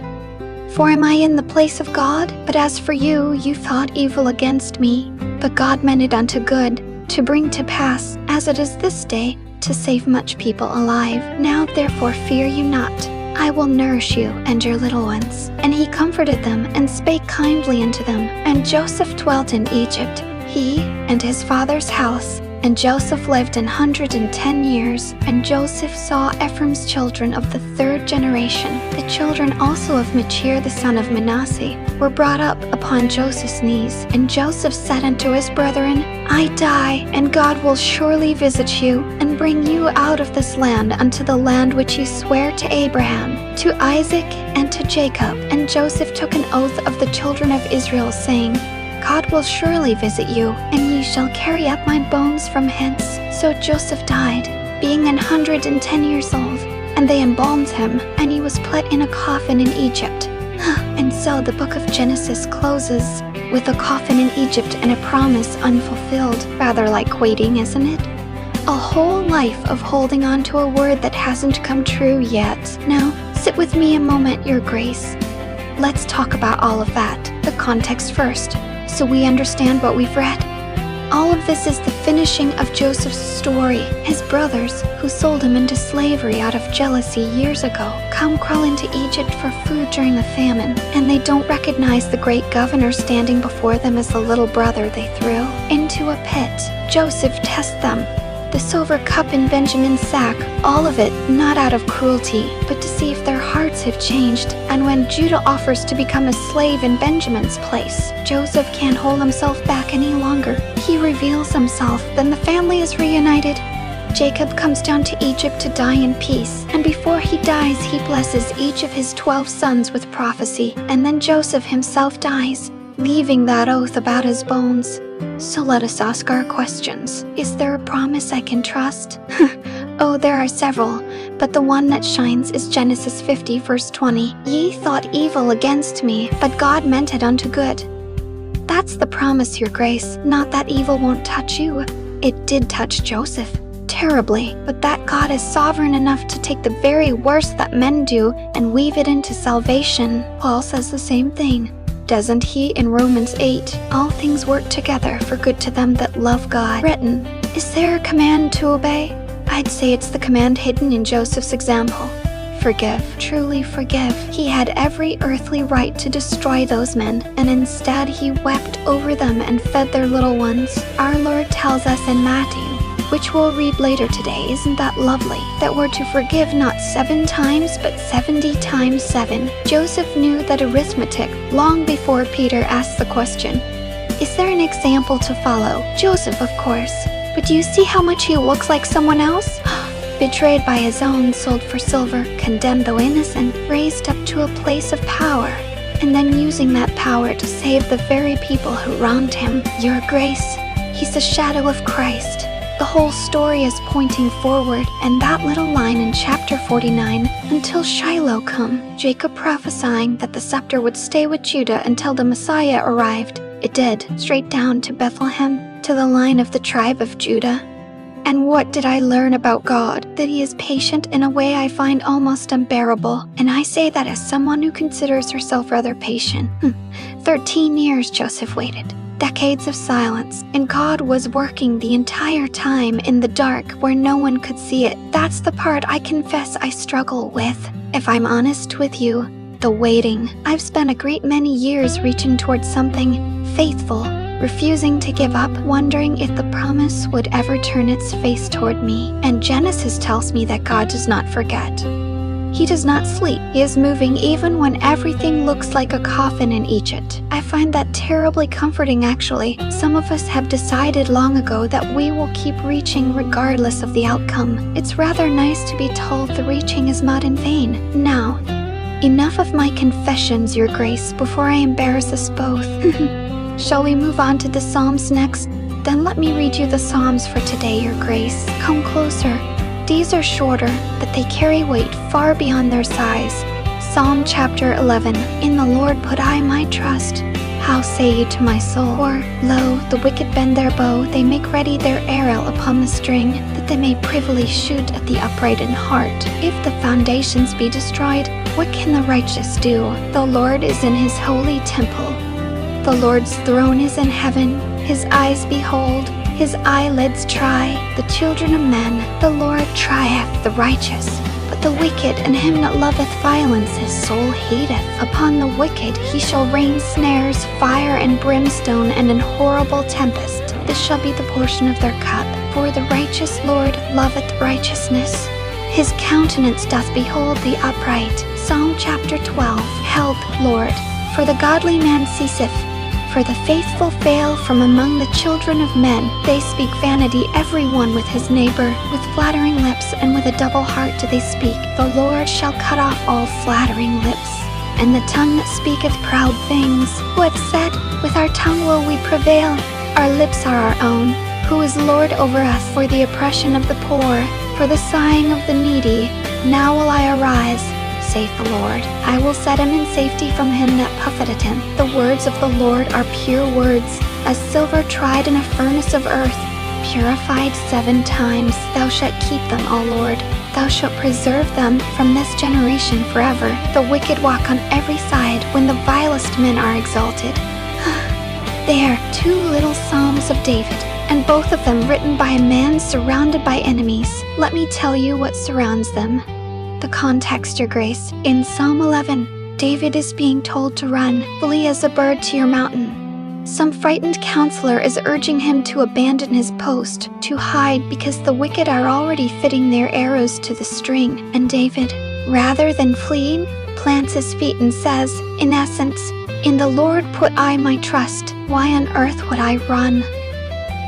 for am I in the place of God? But as for you, you thought evil against me, but God meant it unto good, to bring to pass, as it is this day, to save much people alive. Now therefore fear you not. I will nourish you and your little ones. And he comforted them, and spake kindly unto them. And Joseph dwelt in Egypt, he and his father's house. And Joseph lived 110 years. And Joseph saw Ephraim's children of the third generation. The children also of Machir the son of Manasseh were brought up upon Joseph's knees. And Joseph said unto his brethren, I die, and God will surely visit you, and bring you out of this land unto the land which he sware to Abraham, to Isaac, and to Jacob. And Joseph took an oath of the children of Israel, saying, God will surely visit you, and ye shall carry up my bones from hence. So Joseph died, being 110 years old, and they embalmed him, and he was put in a coffin in Egypt. And so the book of Genesis closes with a coffin in Egypt and a promise unfulfilled. Rather like waiting, isn't it? A whole life of holding on to a word that hasn't come true yet. Now, sit with me a moment, Your Grace. Let's talk about all of that, the context first, so we understand what we've read. All of this is the finishing of Joseph's story. His brothers, who sold him into slavery out of jealousy years ago, come crawling to Egypt for food during the famine, and they don't recognize the great governor standing before them as the little brother they threw into a pit. Joseph tests them. The silver cup in Benjamin's sack, all of it not out of cruelty, but to see if their hearts have changed. And when Judah offers to become a slave in Benjamin's place, Joseph can't hold himself back any longer. He reveals himself, then the family is reunited. Jacob comes down to Egypt to die in peace, and before he dies, he blesses each of his 12 sons with prophecy, and then Joseph himself dies, leaving that oath about his bones. So let us ask our questions. Is there a promise I can trust? Oh, there are several, but the one that shines is Genesis 50, verse 20. Ye thought evil against me, but God meant it unto good. That's the promise, Your Grace, not that evil won't touch you. It did touch Joseph, terribly, but that God is sovereign enough to take the very worst that men do and weave it into salvation. Paul says the same thing. Doesn't he in Romans 8? All things work together for good to them that love God. Written, is there a command to obey? I'd say it's the command hidden in Joseph's example. Forgive, truly forgive. He had every earthly right to destroy those men, and instead he wept over them and fed their little ones. Our Lord tells us in Matthew, which we'll read later today, isn't that lovely? That we're to forgive not 7 times, but 70 times 7. Joseph knew that arithmetic long before Peter asked the question, is there an example to follow? Joseph, of course. But do you see how much he looks like someone else? Betrayed by his own, sold for silver, condemned though innocent, raised up to a place of power, and then using that power to save the very people who wronged him. Your Grace, he's a shadow of Christ. The whole story is pointing forward, and that little line in chapter 49, until Shiloh come, Jacob prophesying that the scepter would stay with Judah until the Messiah arrived. It did, straight down to Bethlehem, to the line of the tribe of Judah. And what did I learn about God? That he is patient in a way I find almost unbearable. And I say that as someone who considers herself rather patient. 13 years Joseph waited. Decades of silence, and God was working the entire time in the dark where no one could see it. That's the part I confess I struggle with. If I'm honest with you, The waiting. I've spent a great many years reaching towards something faithful, refusing to give up, wondering if the promise would ever turn its face toward me. And Genesis tells me that God does not forget. He does not sleep. He is moving even when everything looks like a coffin in Egypt. I find that terribly comforting, actually. Some of us have decided long ago that we will keep reaching regardless of the outcome. It's rather nice to be told the reaching is not in vain. Now, enough of my confessions, Your Grace, before I embarrass us both. Shall we move on to the Psalms next? Then let me read you the Psalms for today, Your Grace. Come closer. These are shorter, but they carry weight far beyond their size. Psalm chapter 11. In the Lord put I my trust. How say ye to my soul? For, lo, the wicked bend their bow, they make ready their arrow upon the string, that they may privily shoot at the upright in heart. If the foundations be destroyed, what can the righteous do? The Lord is in his holy temple. The Lord's throne is in heaven. His eyes behold, his eyelids try the children of men. The Lord trieth the righteous, but the wicked and him that loveth violence his soul hateth. Upon the wicked he shall rain snares, fire and brimstone, and an horrible tempest. This shall be the portion of their cup. For the righteous Lord loveth righteousness. His countenance doth behold the upright. Psalm chapter 12. Help, Lord, for the godly man ceaseth. For the faithful fail from among the children of men. They speak vanity, every one with his neighbor. With flattering lips and with a double heart do they speak. The Lord shall cut off all flattering lips, and the tongue that speaketh proud things. Who hath said, with our tongue will we prevail? Our lips are our own. Who is Lord over us? For the oppression of the poor, for the sighing of the needy. Now will I arise, saith the Lord. I will set him in safety from him that puffeth at him. The words of the Lord are pure words, as silver tried in a furnace of earth, purified 7 times. Thou shalt keep them, O Lord. Thou shalt preserve them from this generation forever. The wicked walk on every side when the vilest men are exalted. There, 2 little Psalms of David, and both of them written by a man surrounded by enemies. Let me tell you what surrounds them. The context, Your Grace. In Psalm 11, David is being told to run, flee as a bird to your mountain. Some frightened counselor is urging him to abandon his post, to hide because the wicked are already fitting their arrows to the string. And David, rather than fleeing, plants his feet and says, in essence, in the Lord put I my trust. Why on earth would I run?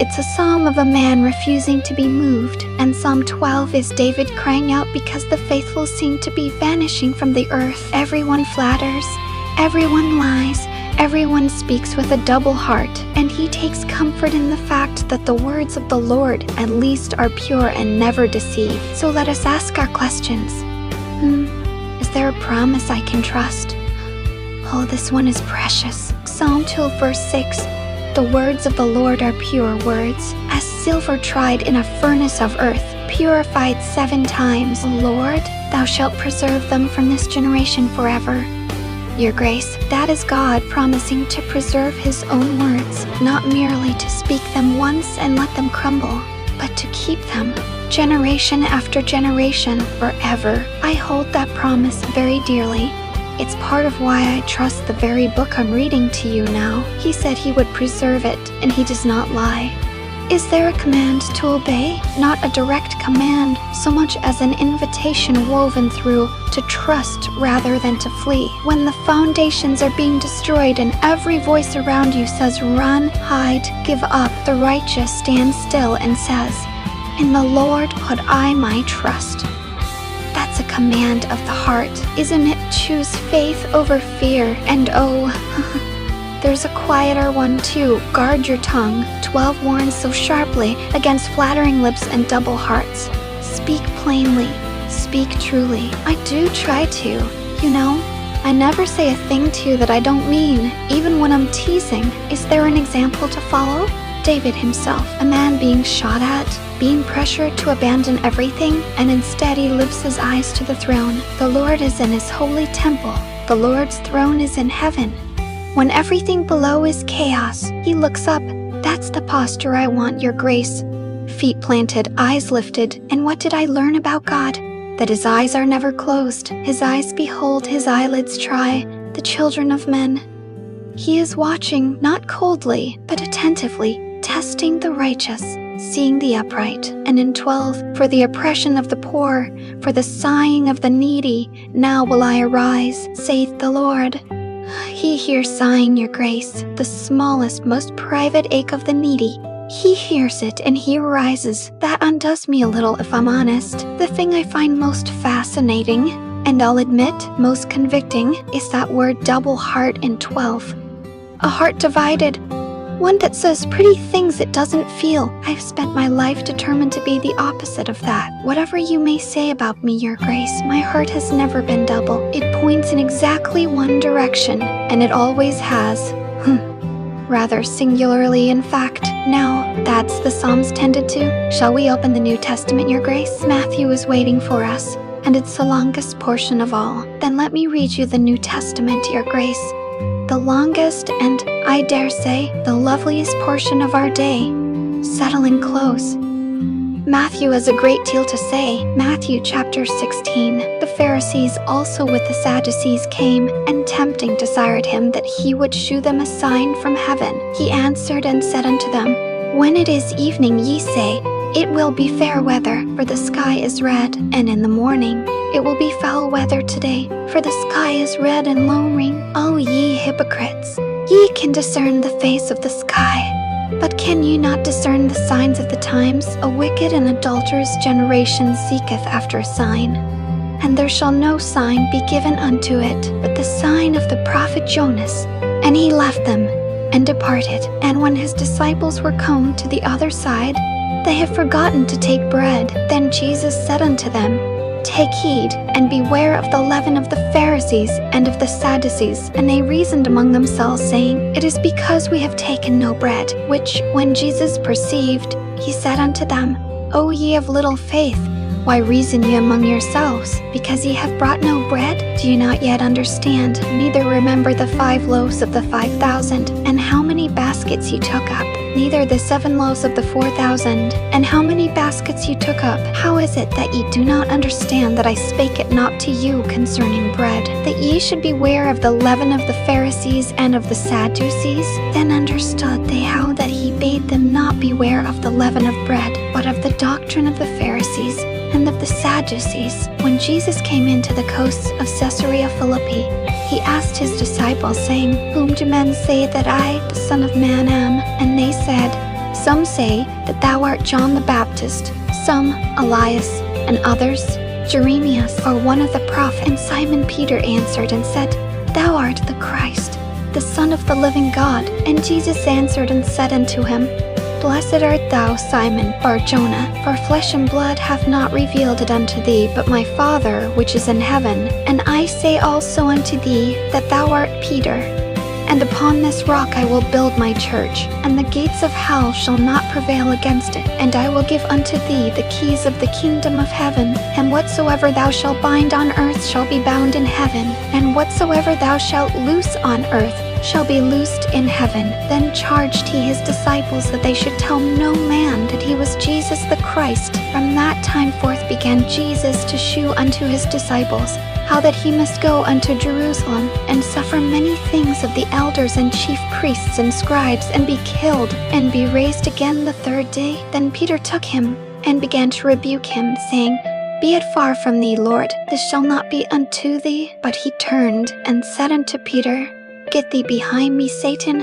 It's a psalm of a man refusing to be moved, and Psalm 12 is David crying out because the faithful seem to be vanishing from the earth. Everyone flatters, everyone lies, everyone speaks with a double heart, and he takes comfort in the fact that the words of the Lord at least are pure and never deceive. So let us ask our questions. Is there a promise I can trust? Oh, this one is precious. Psalm 2 verse 6. The words of the Lord are pure words, as silver tried in a furnace of earth, purified 7 times. Lord, thou shalt preserve them from this generation forever. Your Grace, that is God promising to preserve his own words, not merely to speak them once and let them crumble, but to keep them generation after generation forever. I hold that promise very dearly. It's part of why I trust the very book I'm reading to you now. He said he would preserve it, and he does not lie. Is there a command to obey? Not a direct command, so much as an invitation woven through to trust rather than to flee. When the foundations are being destroyed and every voice around you says run, hide, give up, the righteous stands still and says, in the Lord put I my trust. That's a command of the heart, isn't it? Choose faith over fear. And oh, there's a quieter one too. Guard your tongue. 12 warns so sharply against flattering lips and double hearts. Speak plainly. Speak truly. I do try to. You know, I never say a thing to you that I don't mean, even when I'm teasing. Is there an example to follow? David himself, a man being shot at, being pressured to abandon everything, and instead he lifts his eyes to the throne. The Lord is in his holy temple. The Lord's throne is in heaven. When everything below is chaos, he looks up. That's the posture I want, Your Grace. Feet planted, eyes lifted. And what did I learn about God? that his eyes are never closed. His eyes behold, his eyelids try the children of men. He is watching, not coldly, but attentively, testing the righteous, seeing the upright. And in 12, for the oppression of the poor, for the sighing of the needy, now will I arise, saith the Lord. He hears sighing, your grace, the smallest, most private ache of the needy. He hears it and he arises. That undoes me a little, if I'm honest. The thing I find most fascinating, and I'll admit most convicting, is that word double heart in 12. A heart divided. One that says pretty things it doesn't feel. I've spent my life determined to be the opposite of that. Whatever you may say about me, your grace, my heart has never been double. It points in exactly one direction, and it always has. Rather singularly, in fact. Now, that's the Psalms tended to. Shall we open the New Testament, your grace? Matthew is waiting for us, and it's the longest portion of all. Then let me read you the New Testament, your grace. The longest and, I dare say, the loveliest portion of our day. Settling close. Matthew has a great deal to say. Matthew chapter 16. The Pharisees also with the Sadducees came, and tempting desired him that he would shew them a sign from heaven. He answered and said unto them, When it is evening, ye say, It will be fair weather, for the sky is red, and in the morning it will be foul weather today, for the sky is red and lowering. O ye hypocrites, ye can discern the face of the sky, but can ye not discern the signs of the times? A wicked and adulterous generation seeketh after a sign, and there shall no sign be given unto it, but the sign of the prophet Jonas. And he left them, and departed. And when his disciples were come to the other side, they had forgotten to take bread. Then Jesus said unto them, Take heed, and beware of the leaven of the Pharisees and of the Sadducees. And they reasoned among themselves, saying, It is because we have taken no bread. Which, when Jesus perceived, he said unto them, O ye of little faith, why reason ye among yourselves? Because ye have brought no bread? Do ye not yet understand, neither remember the 5 loaves of the 5,000, and how many baskets ye took up? Neither the 7 loaves of the 4,000, and how many baskets ye took up? How is it that ye do not understand that I spake it not to you concerning bread, that ye should beware of the leaven of the Pharisees and of the Sadducees? Then understood they how that he bade them not beware of the leaven of bread, but of the doctrine of the Pharisees and of the Sadducees. When Jesus came into the coasts of Caesarea Philippi, he asked his disciples, saying, Whom do men say that I, the Son of Man, am? And they said, Some say that thou art John the Baptist, some Elias, and others Jeremias, or one of the prophets. And Simon Peter answered and said, Thou art the Christ, the Son of the living God. And Jesus answered and said unto him, Blessed art thou, Simon Bar-Jonah, for flesh and blood hath not revealed it unto thee, but my Father which is in heaven. And I say also unto thee, that thou art Peter, and upon this rock I will build my church, and the gates of hell shall not prevail against it. And I will give unto thee the keys of the kingdom of heaven, and whatsoever thou shalt bind on earth shall be bound in heaven, and whatsoever thou shalt loose on earth shall be loosed in heaven. Then charged he his disciples that they should tell no man that he was Jesus the Christ. From that time forth began Jesus to shew unto his disciples how that he must go unto Jerusalem, and suffer many things of the elders and chief priests and scribes, and be killed, and be raised again the 3rd day. Then Peter took him, and began to rebuke him, saying, Be it far from thee, Lord, this shall not be unto thee. But he turned, and said unto Peter, Get thee behind me, Satan.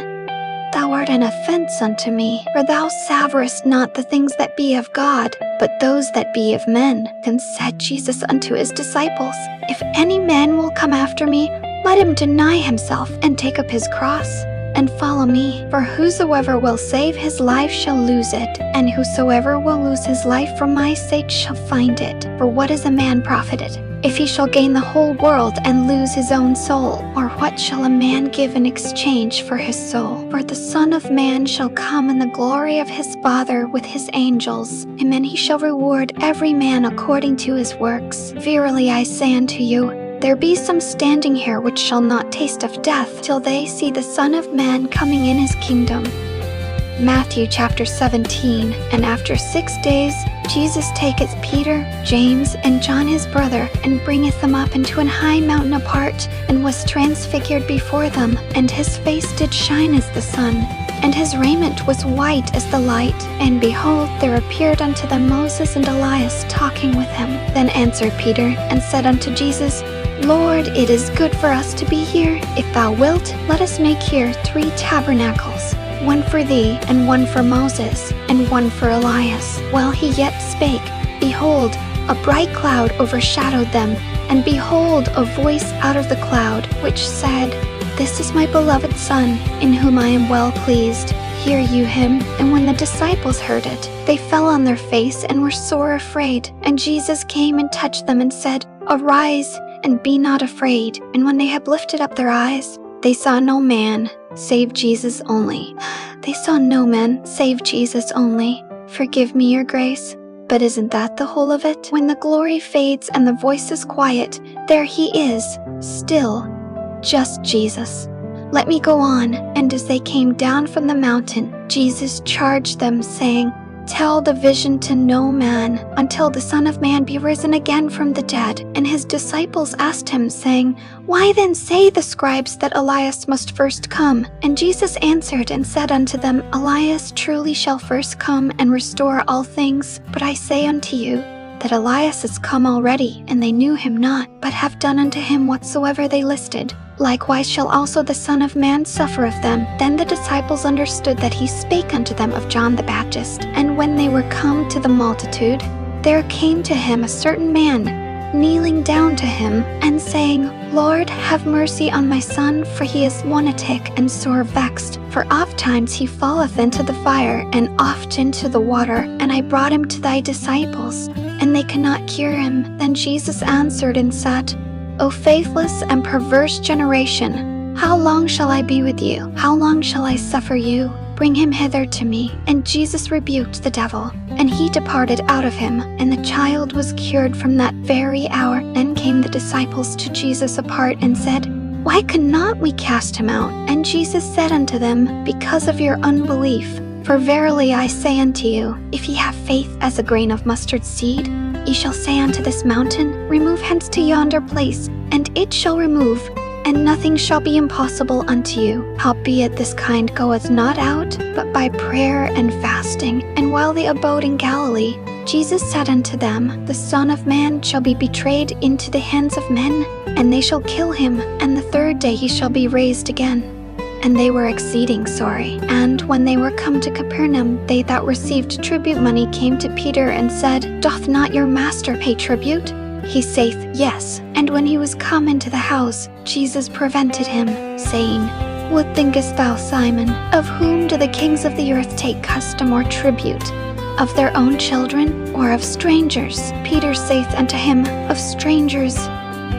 Thou art an offense unto me, for thou savourest not the things that be of God, but those that be of men. Then said Jesus unto his disciples, If any man will come after me, let him deny himself, and take up his cross, and follow me. For whosoever will save his life shall lose it, and whosoever will lose his life for my sake shall find it. For what is a man profited, if he shall gain the whole world and lose his own soul? Or what shall a man give in exchange for his soul? For the Son of Man shall come in the glory of his Father with his angels, and then he shall reward every man according to his works. Verily I say unto you, there be some standing here which shall not taste of death, till they see the Son of Man coming in his kingdom. Matthew chapter 17. And after 6 days, Jesus taketh Peter, James, and John his brother, and bringeth them up into an high mountain apart, and was transfigured before them, and his face did shine as the sun, and his raiment was white as the light. And behold, there appeared unto them Moses and Elias talking with him. Then answered Peter, and said unto Jesus, Lord, it is good for us to be here. If thou wilt, let us make here 3 tabernacles, one for thee, and one for Moses, and one for Elias. While he yet spake, behold, a bright cloud overshadowed them, and behold, a voice out of the cloud, which said, This is my beloved Son, in whom I am well pleased. Hear you him. And when the disciples heard it, they fell on their face and were sore afraid. And Jesus came and touched them and said, Arise, and be not afraid. And when they had lifted up their eyes, they saw no man, save Jesus only. They saw no man, save Jesus only. Forgive me, your grace. But isn't that the whole of it? When the glory fades and the voice is quiet, there he is, still, just Jesus. Let me go on. And as they came down from the mountain, Jesus charged them, saying, Tell the vision to no man, until the Son of Man be risen again from the dead. And his disciples asked him, saying, Why then say the scribes that Elias must first come? And Jesus answered and said unto them, Elias truly shall first come and restore all things. But I say unto you, that Elias is come already, and they knew him not, but have done unto him whatsoever they listed. Likewise shall also the Son of Man suffer of them. Then the disciples understood that he spake unto them of John the Baptist. And when they were come to the multitude, there came to him a certain man, kneeling down to him, and saying, Lord, have mercy on my son, for he is lunatic and sore vexed. For oft times he falleth into the fire, and oft into the water. And I brought him to thy disciples, and they cannot cure him. Then Jesus answered and said, O faithless and perverse generation, how long shall I be with you? How long shall I suffer you? Bring him hither to me. And Jesus rebuked the devil, and he departed out of him, and the child was cured from that very hour. Then came the disciples to Jesus apart, and said, Why could not we cast him out? And Jesus said unto them, Because of your unbelief. For verily I say unto you, if ye have faith as a grain of mustard seed, ye shall say unto this mountain, Remove hence to yonder place, and it shall remove, and nothing shall be impossible unto you. Howbeit this kind goeth not out, but by prayer and fasting. And while they abode in Galilee, Jesus said unto them, The Son of Man shall be betrayed into the hands of men, and they shall kill him, and the 3rd day he shall be raised again. And they were exceeding sorry. And when they were come to Capernaum, they that received tribute money came to Peter and said, Doth not your master pay tribute? He saith, Yes. And when he was come into the house, Jesus prevented him, saying, What thinkest thou, Simon? Of whom do the kings of the earth take custom or tribute? Of their own children, or of strangers? Peter saith unto him, Of strangers.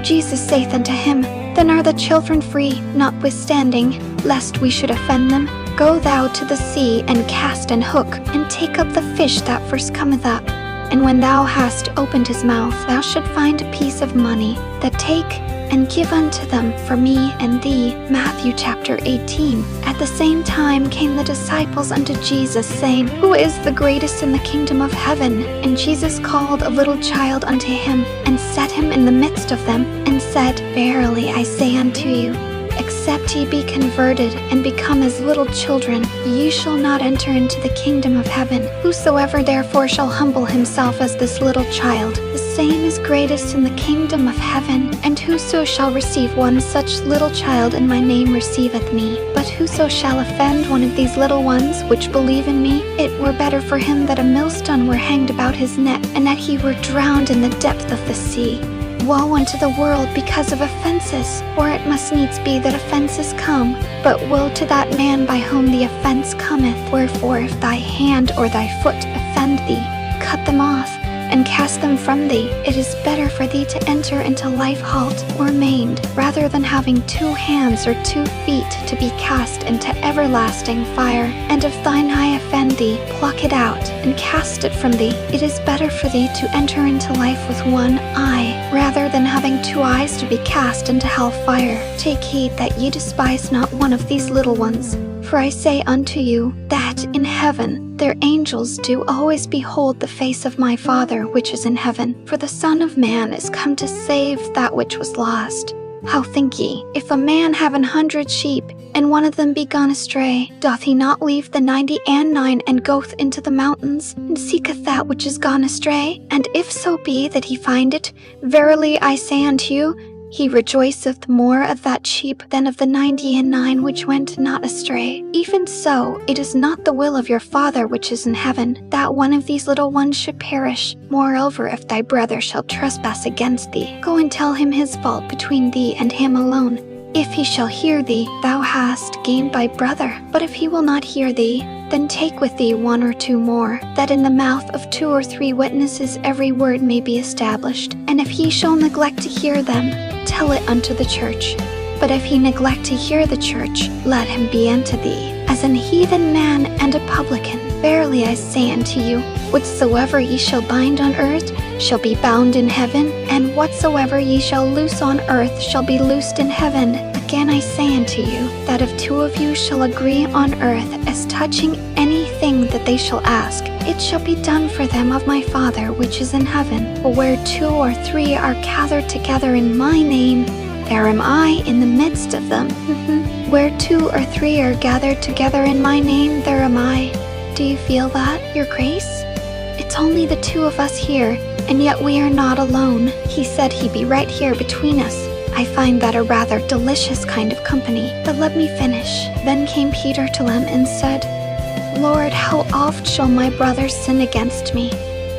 Jesus saith unto him, Then are the children free, notwithstanding, lest we should offend them. Go thou to the sea, and cast an hook, and take up the fish that first cometh up. And when thou hast opened his mouth, thou shalt find a piece of money. That take and give unto them for me and thee. Matthew chapter 18. At the same time came the disciples unto Jesus, saying, Who is the greatest in the kingdom of heaven? And Jesus called a little child unto him, and set him in the midst of them, and said, Verily I say unto you, except ye be converted, and become as little children, ye shall not enter into the kingdom of heaven. Whosoever therefore shall humble himself as this little child, the same is greatest in the kingdom of heaven. And whoso shall receive one such little child in my name receiveth me. But whoso shall offend one of these little ones which believe in me, it were better for him that a millstone were hanged about his neck, and that he were drowned in the depth of the sea. Woe unto the world because of offenses, for it must needs be that offenses come. But woe to that man by whom the offense cometh. Wherefore if thy hand or thy foot offend thee, cut them off, and cast them from thee. It is better for thee to enter into life halt or maimed, rather than having 2 hands or 2 feet to be cast into everlasting fire. And if thine eye offend thee, pluck it out, and cast it from thee. It is better for thee to enter into life with 1 eye, rather than having 2 eyes to be cast into hell fire. Take heed that ye despise not one of these little ones. For I say unto you, that in heaven their angels do always behold the face of my Father which is in heaven. For the Son of Man is come to save that which was lost. How think ye, if a man have 100 sheep, and one of them be gone astray, doth he not leave the 99 and goeth into the mountains, and seeketh that which is gone astray? And if so be that he find it, verily I say unto you, he rejoiceth more of that sheep than of the 99 which went not astray. Even so, it is not the will of your Father which is in heaven, that one of these little ones should perish. Moreover, if thy brother shall trespass against thee, go and tell him his fault between thee and him alone. If he shall hear thee, thou hast gained thy brother. But if he will not hear thee, then take with thee 1 or 2 more, that in the mouth of 2 or 3 witnesses every word may be established. And if he shall neglect to hear them, tell it unto the church. But if he neglect to hear the church, let him be unto thee as an heathen man and a publican. Verily I say unto you, whatsoever ye shall bind on earth shall be bound in heaven, and whatsoever ye shall loose on earth shall be loosed in heaven. Again I say unto you, that if 2 of you shall agree on earth as touching anything that they shall ask, it shall be done for them of my Father which is in heaven. For where 2 or 3 are gathered together in my name, there am I in the midst of them. Where 2 or 3 are gathered together in my name, there am I. Do you feel that, Your Grace? It's only the 2 of us here, and yet we are not alone. He said he'd be right here between us. I find that a rather delicious kind of company. But let me finish. Then came Peter to them and said, Lord, how oft shall my brother sin against me,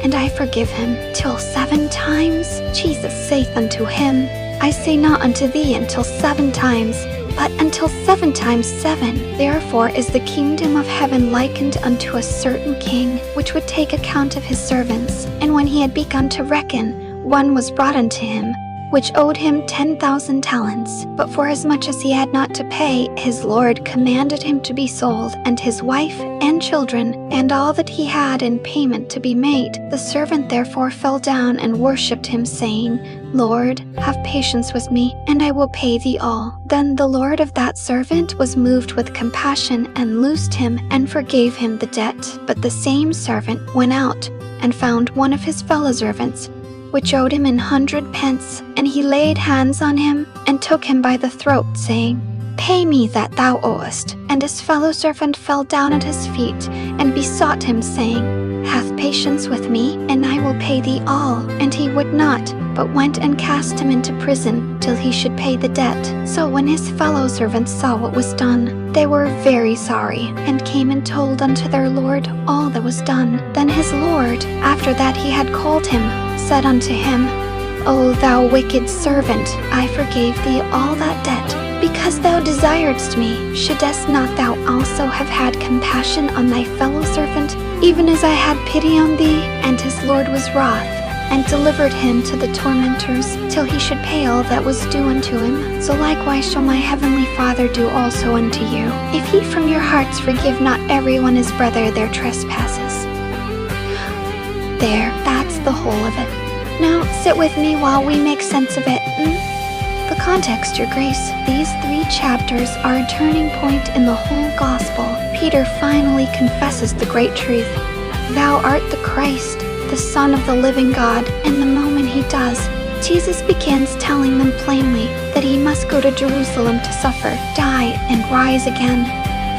and I forgive him? Till 7 times? Jesus saith unto him, I say not unto thee until 7 times, but until 7 times 7. Therefore is the kingdom of heaven likened unto a certain king, which would take account of his servants. And when he had begun to reckon, one was brought unto him, which owed him 10,000 talents. But forasmuch as he had not to pay, his Lord commanded him to be sold, and his wife and children, and all that he had in payment to be made. The servant therefore fell down and worshipped him, saying, Lord, have patience with me, and I will pay thee all. Then the Lord of that servant was moved with compassion, and loosed him, and forgave him the debt. But the same servant went out, and found one of his fellow servants, which owed him 100 pence, and he laid hands on him, and took him by the throat, saying, Pay me that thou owest. And his fellow servant fell down at his feet, and besought him, saying, Have patience with me, and I will pay thee all. And he would not, but went and cast him into prison, till he should pay the debt. So when his fellow servants saw what was done, they were very sorry, and came and told unto their Lord all that was done. Then his Lord, after that he had called him, said unto him, O thou wicked servant, I forgave thee all that debt, because thou desiredst me. Shouldest not thou also have had compassion on thy fellow servant, even as I had pity on thee? And his Lord was wroth, and delivered him to the tormentors, till he should pay all that was due unto him. So likewise shall my heavenly Father do also unto you, if ye from your hearts forgive not every one his brother their trespasses. There, that's the whole of it. Now, sit with me while we make sense of it. The context, Your Grace. These 3 chapters are a turning point in the whole gospel. Peter finally confesses the great truth. Thou art the Christ, the Son of the living God, and the moment he does, Jesus begins telling them plainly that he must go to Jerusalem to suffer, die, and rise again.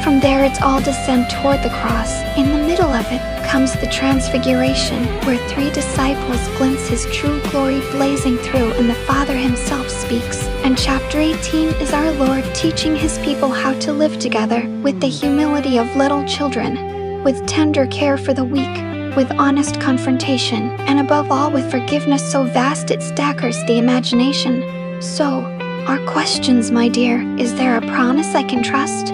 From there it's all descent toward the cross. In the middle of it comes the transfiguration, where 3 disciples glimpse his true glory blazing through, and the Father himself speaks. And chapter 18 is our Lord teaching his people how to live together with the humility of little children, with tender care for the weak, with honest confrontation, and above all with forgiveness so vast it staggers the imagination. So, our questions, my dear, is there a promise I can trust?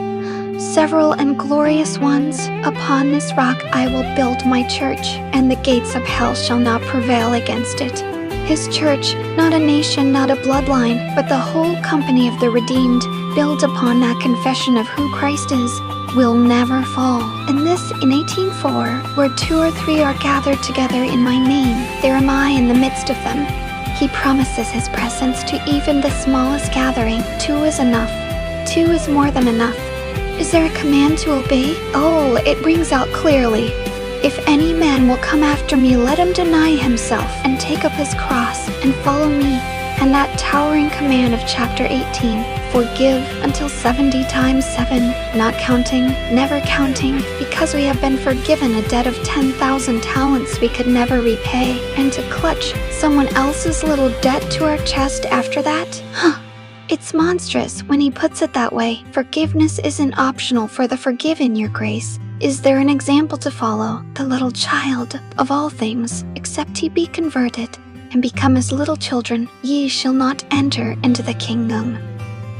Several and glorious ones. Upon this rock I will build my church, and the gates of hell shall not prevail against it. His church, not a nation, not a bloodline, but the whole company of the redeemed, built upon that confession of who Christ is, will never fall. And this in 18:4, where 2 or 3 are gathered together in my name, there am I in the midst of them. He promises his presence to even the smallest gathering. 2 is enough. 2 is more than enough. Is there a command to obey? Oh, it rings out clearly. If any man will come after me, let him deny himself and take up his cross and follow me. And that towering command of chapter 18, forgive until 70 times 7, not counting, never counting, because we have been forgiven a debt of 10,000 talents we could never repay, and to clutch someone else's little debt to our chest after that? It's monstrous when he puts it that way. Forgiveness isn't optional for the forgiven, Your Grace. Is there an example to follow? The little child of all things, except he be converted and become as little children, ye shall not enter into the kingdom.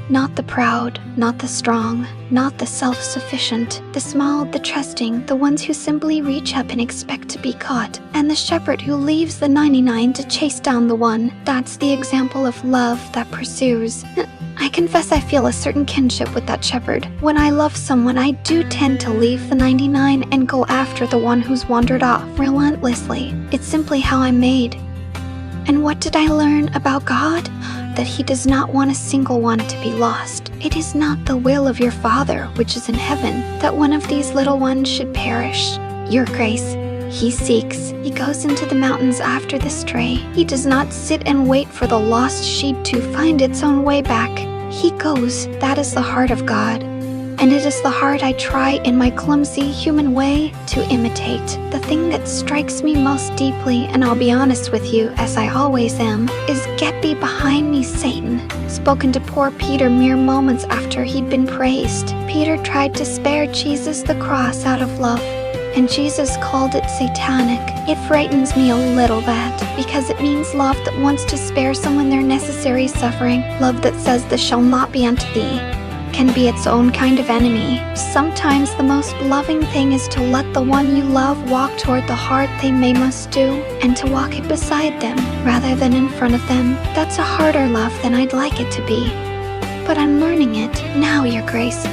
Not the proud, not the strong, not the self-sufficient, the small, the trusting, the ones who simply reach up and expect to be caught, and the shepherd who leaves the 99 to chase down the one. That's the example of love that pursues. I confess I feel a certain kinship with that shepherd. When I love someone, I do tend to leave the 99 and go after the one who's wandered off relentlessly. It's simply how I'm made. And what did I learn about God? That He does not want a single one to be lost. It is not the will of your Father, which is in heaven, that one of these little ones should perish. Your Grace, He seeks. He goes into the mountains after the stray. He does not sit and wait for the lost sheep to find its own way back. He goes. That is the heart of God. And it is the heart I try in my clumsy human way to imitate. The thing that strikes me most deeply, and I'll be honest with you, as I always am, is "Get thee behind me, Satan," spoken to poor Peter mere moments after he'd been praised. Peter tried to spare Jesus the cross out of love, and Jesus called it satanic. It frightens me a little, that, because it means love that wants to spare someone their necessary suffering, love that says this shall not be unto thee, can be its own kind of enemy. Sometimes the most loving thing is to let the one you love walk toward the hard thing they must do, and to walk it beside them, rather than in front of them. That's a harder love than I'd like it to be. But I'm learning it now, Your Grace.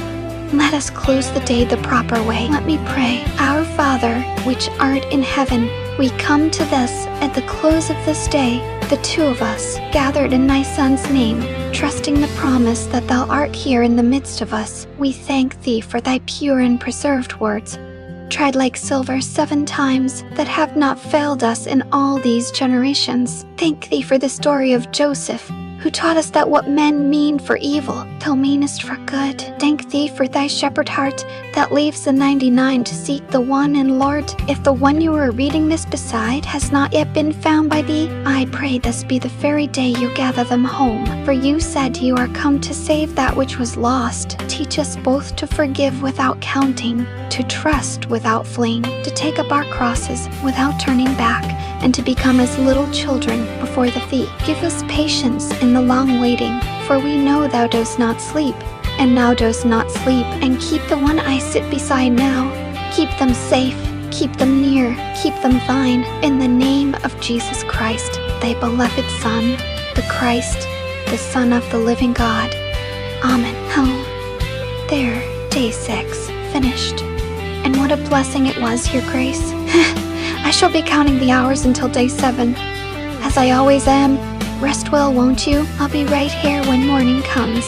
Let us close the day the proper way. Let me pray. Our Father, which art in heaven, we come to this at the close of this day, the two of us, gathered in thy Son's name, trusting the promise that thou art here in the midst of us. We thank thee for thy pure and preserved words, tried like silver 7 times, that have not failed us in all these generations. Thank thee for the story of Joseph, who taught us that what men mean for evil, thou meanest for good. Thank thee for thy shepherd heart that leaves the 99 to seek the one. And Lord, if the one you are reading this beside has not yet been found by thee, I pray this be the very day you gather them home. For you said you are come to save that which was lost. Teach us both to forgive without counting, to trust without fleeing, to take up our crosses without turning back, and to become as little children before the feet. Give us patience in the long waiting, for we know thou dost not sleep, and now dost not sleep. And keep the one I sit beside now. Keep them safe, keep them near, keep them thine, in the name of Jesus Christ, thy beloved Son, the Christ, the Son of the living God. Amen. Oh, there, day 6, finished. And what a blessing it was, Your Grace. I shall be counting the hours until day 7. As I always am. Rest well, won't you? I'll be right here when morning comes.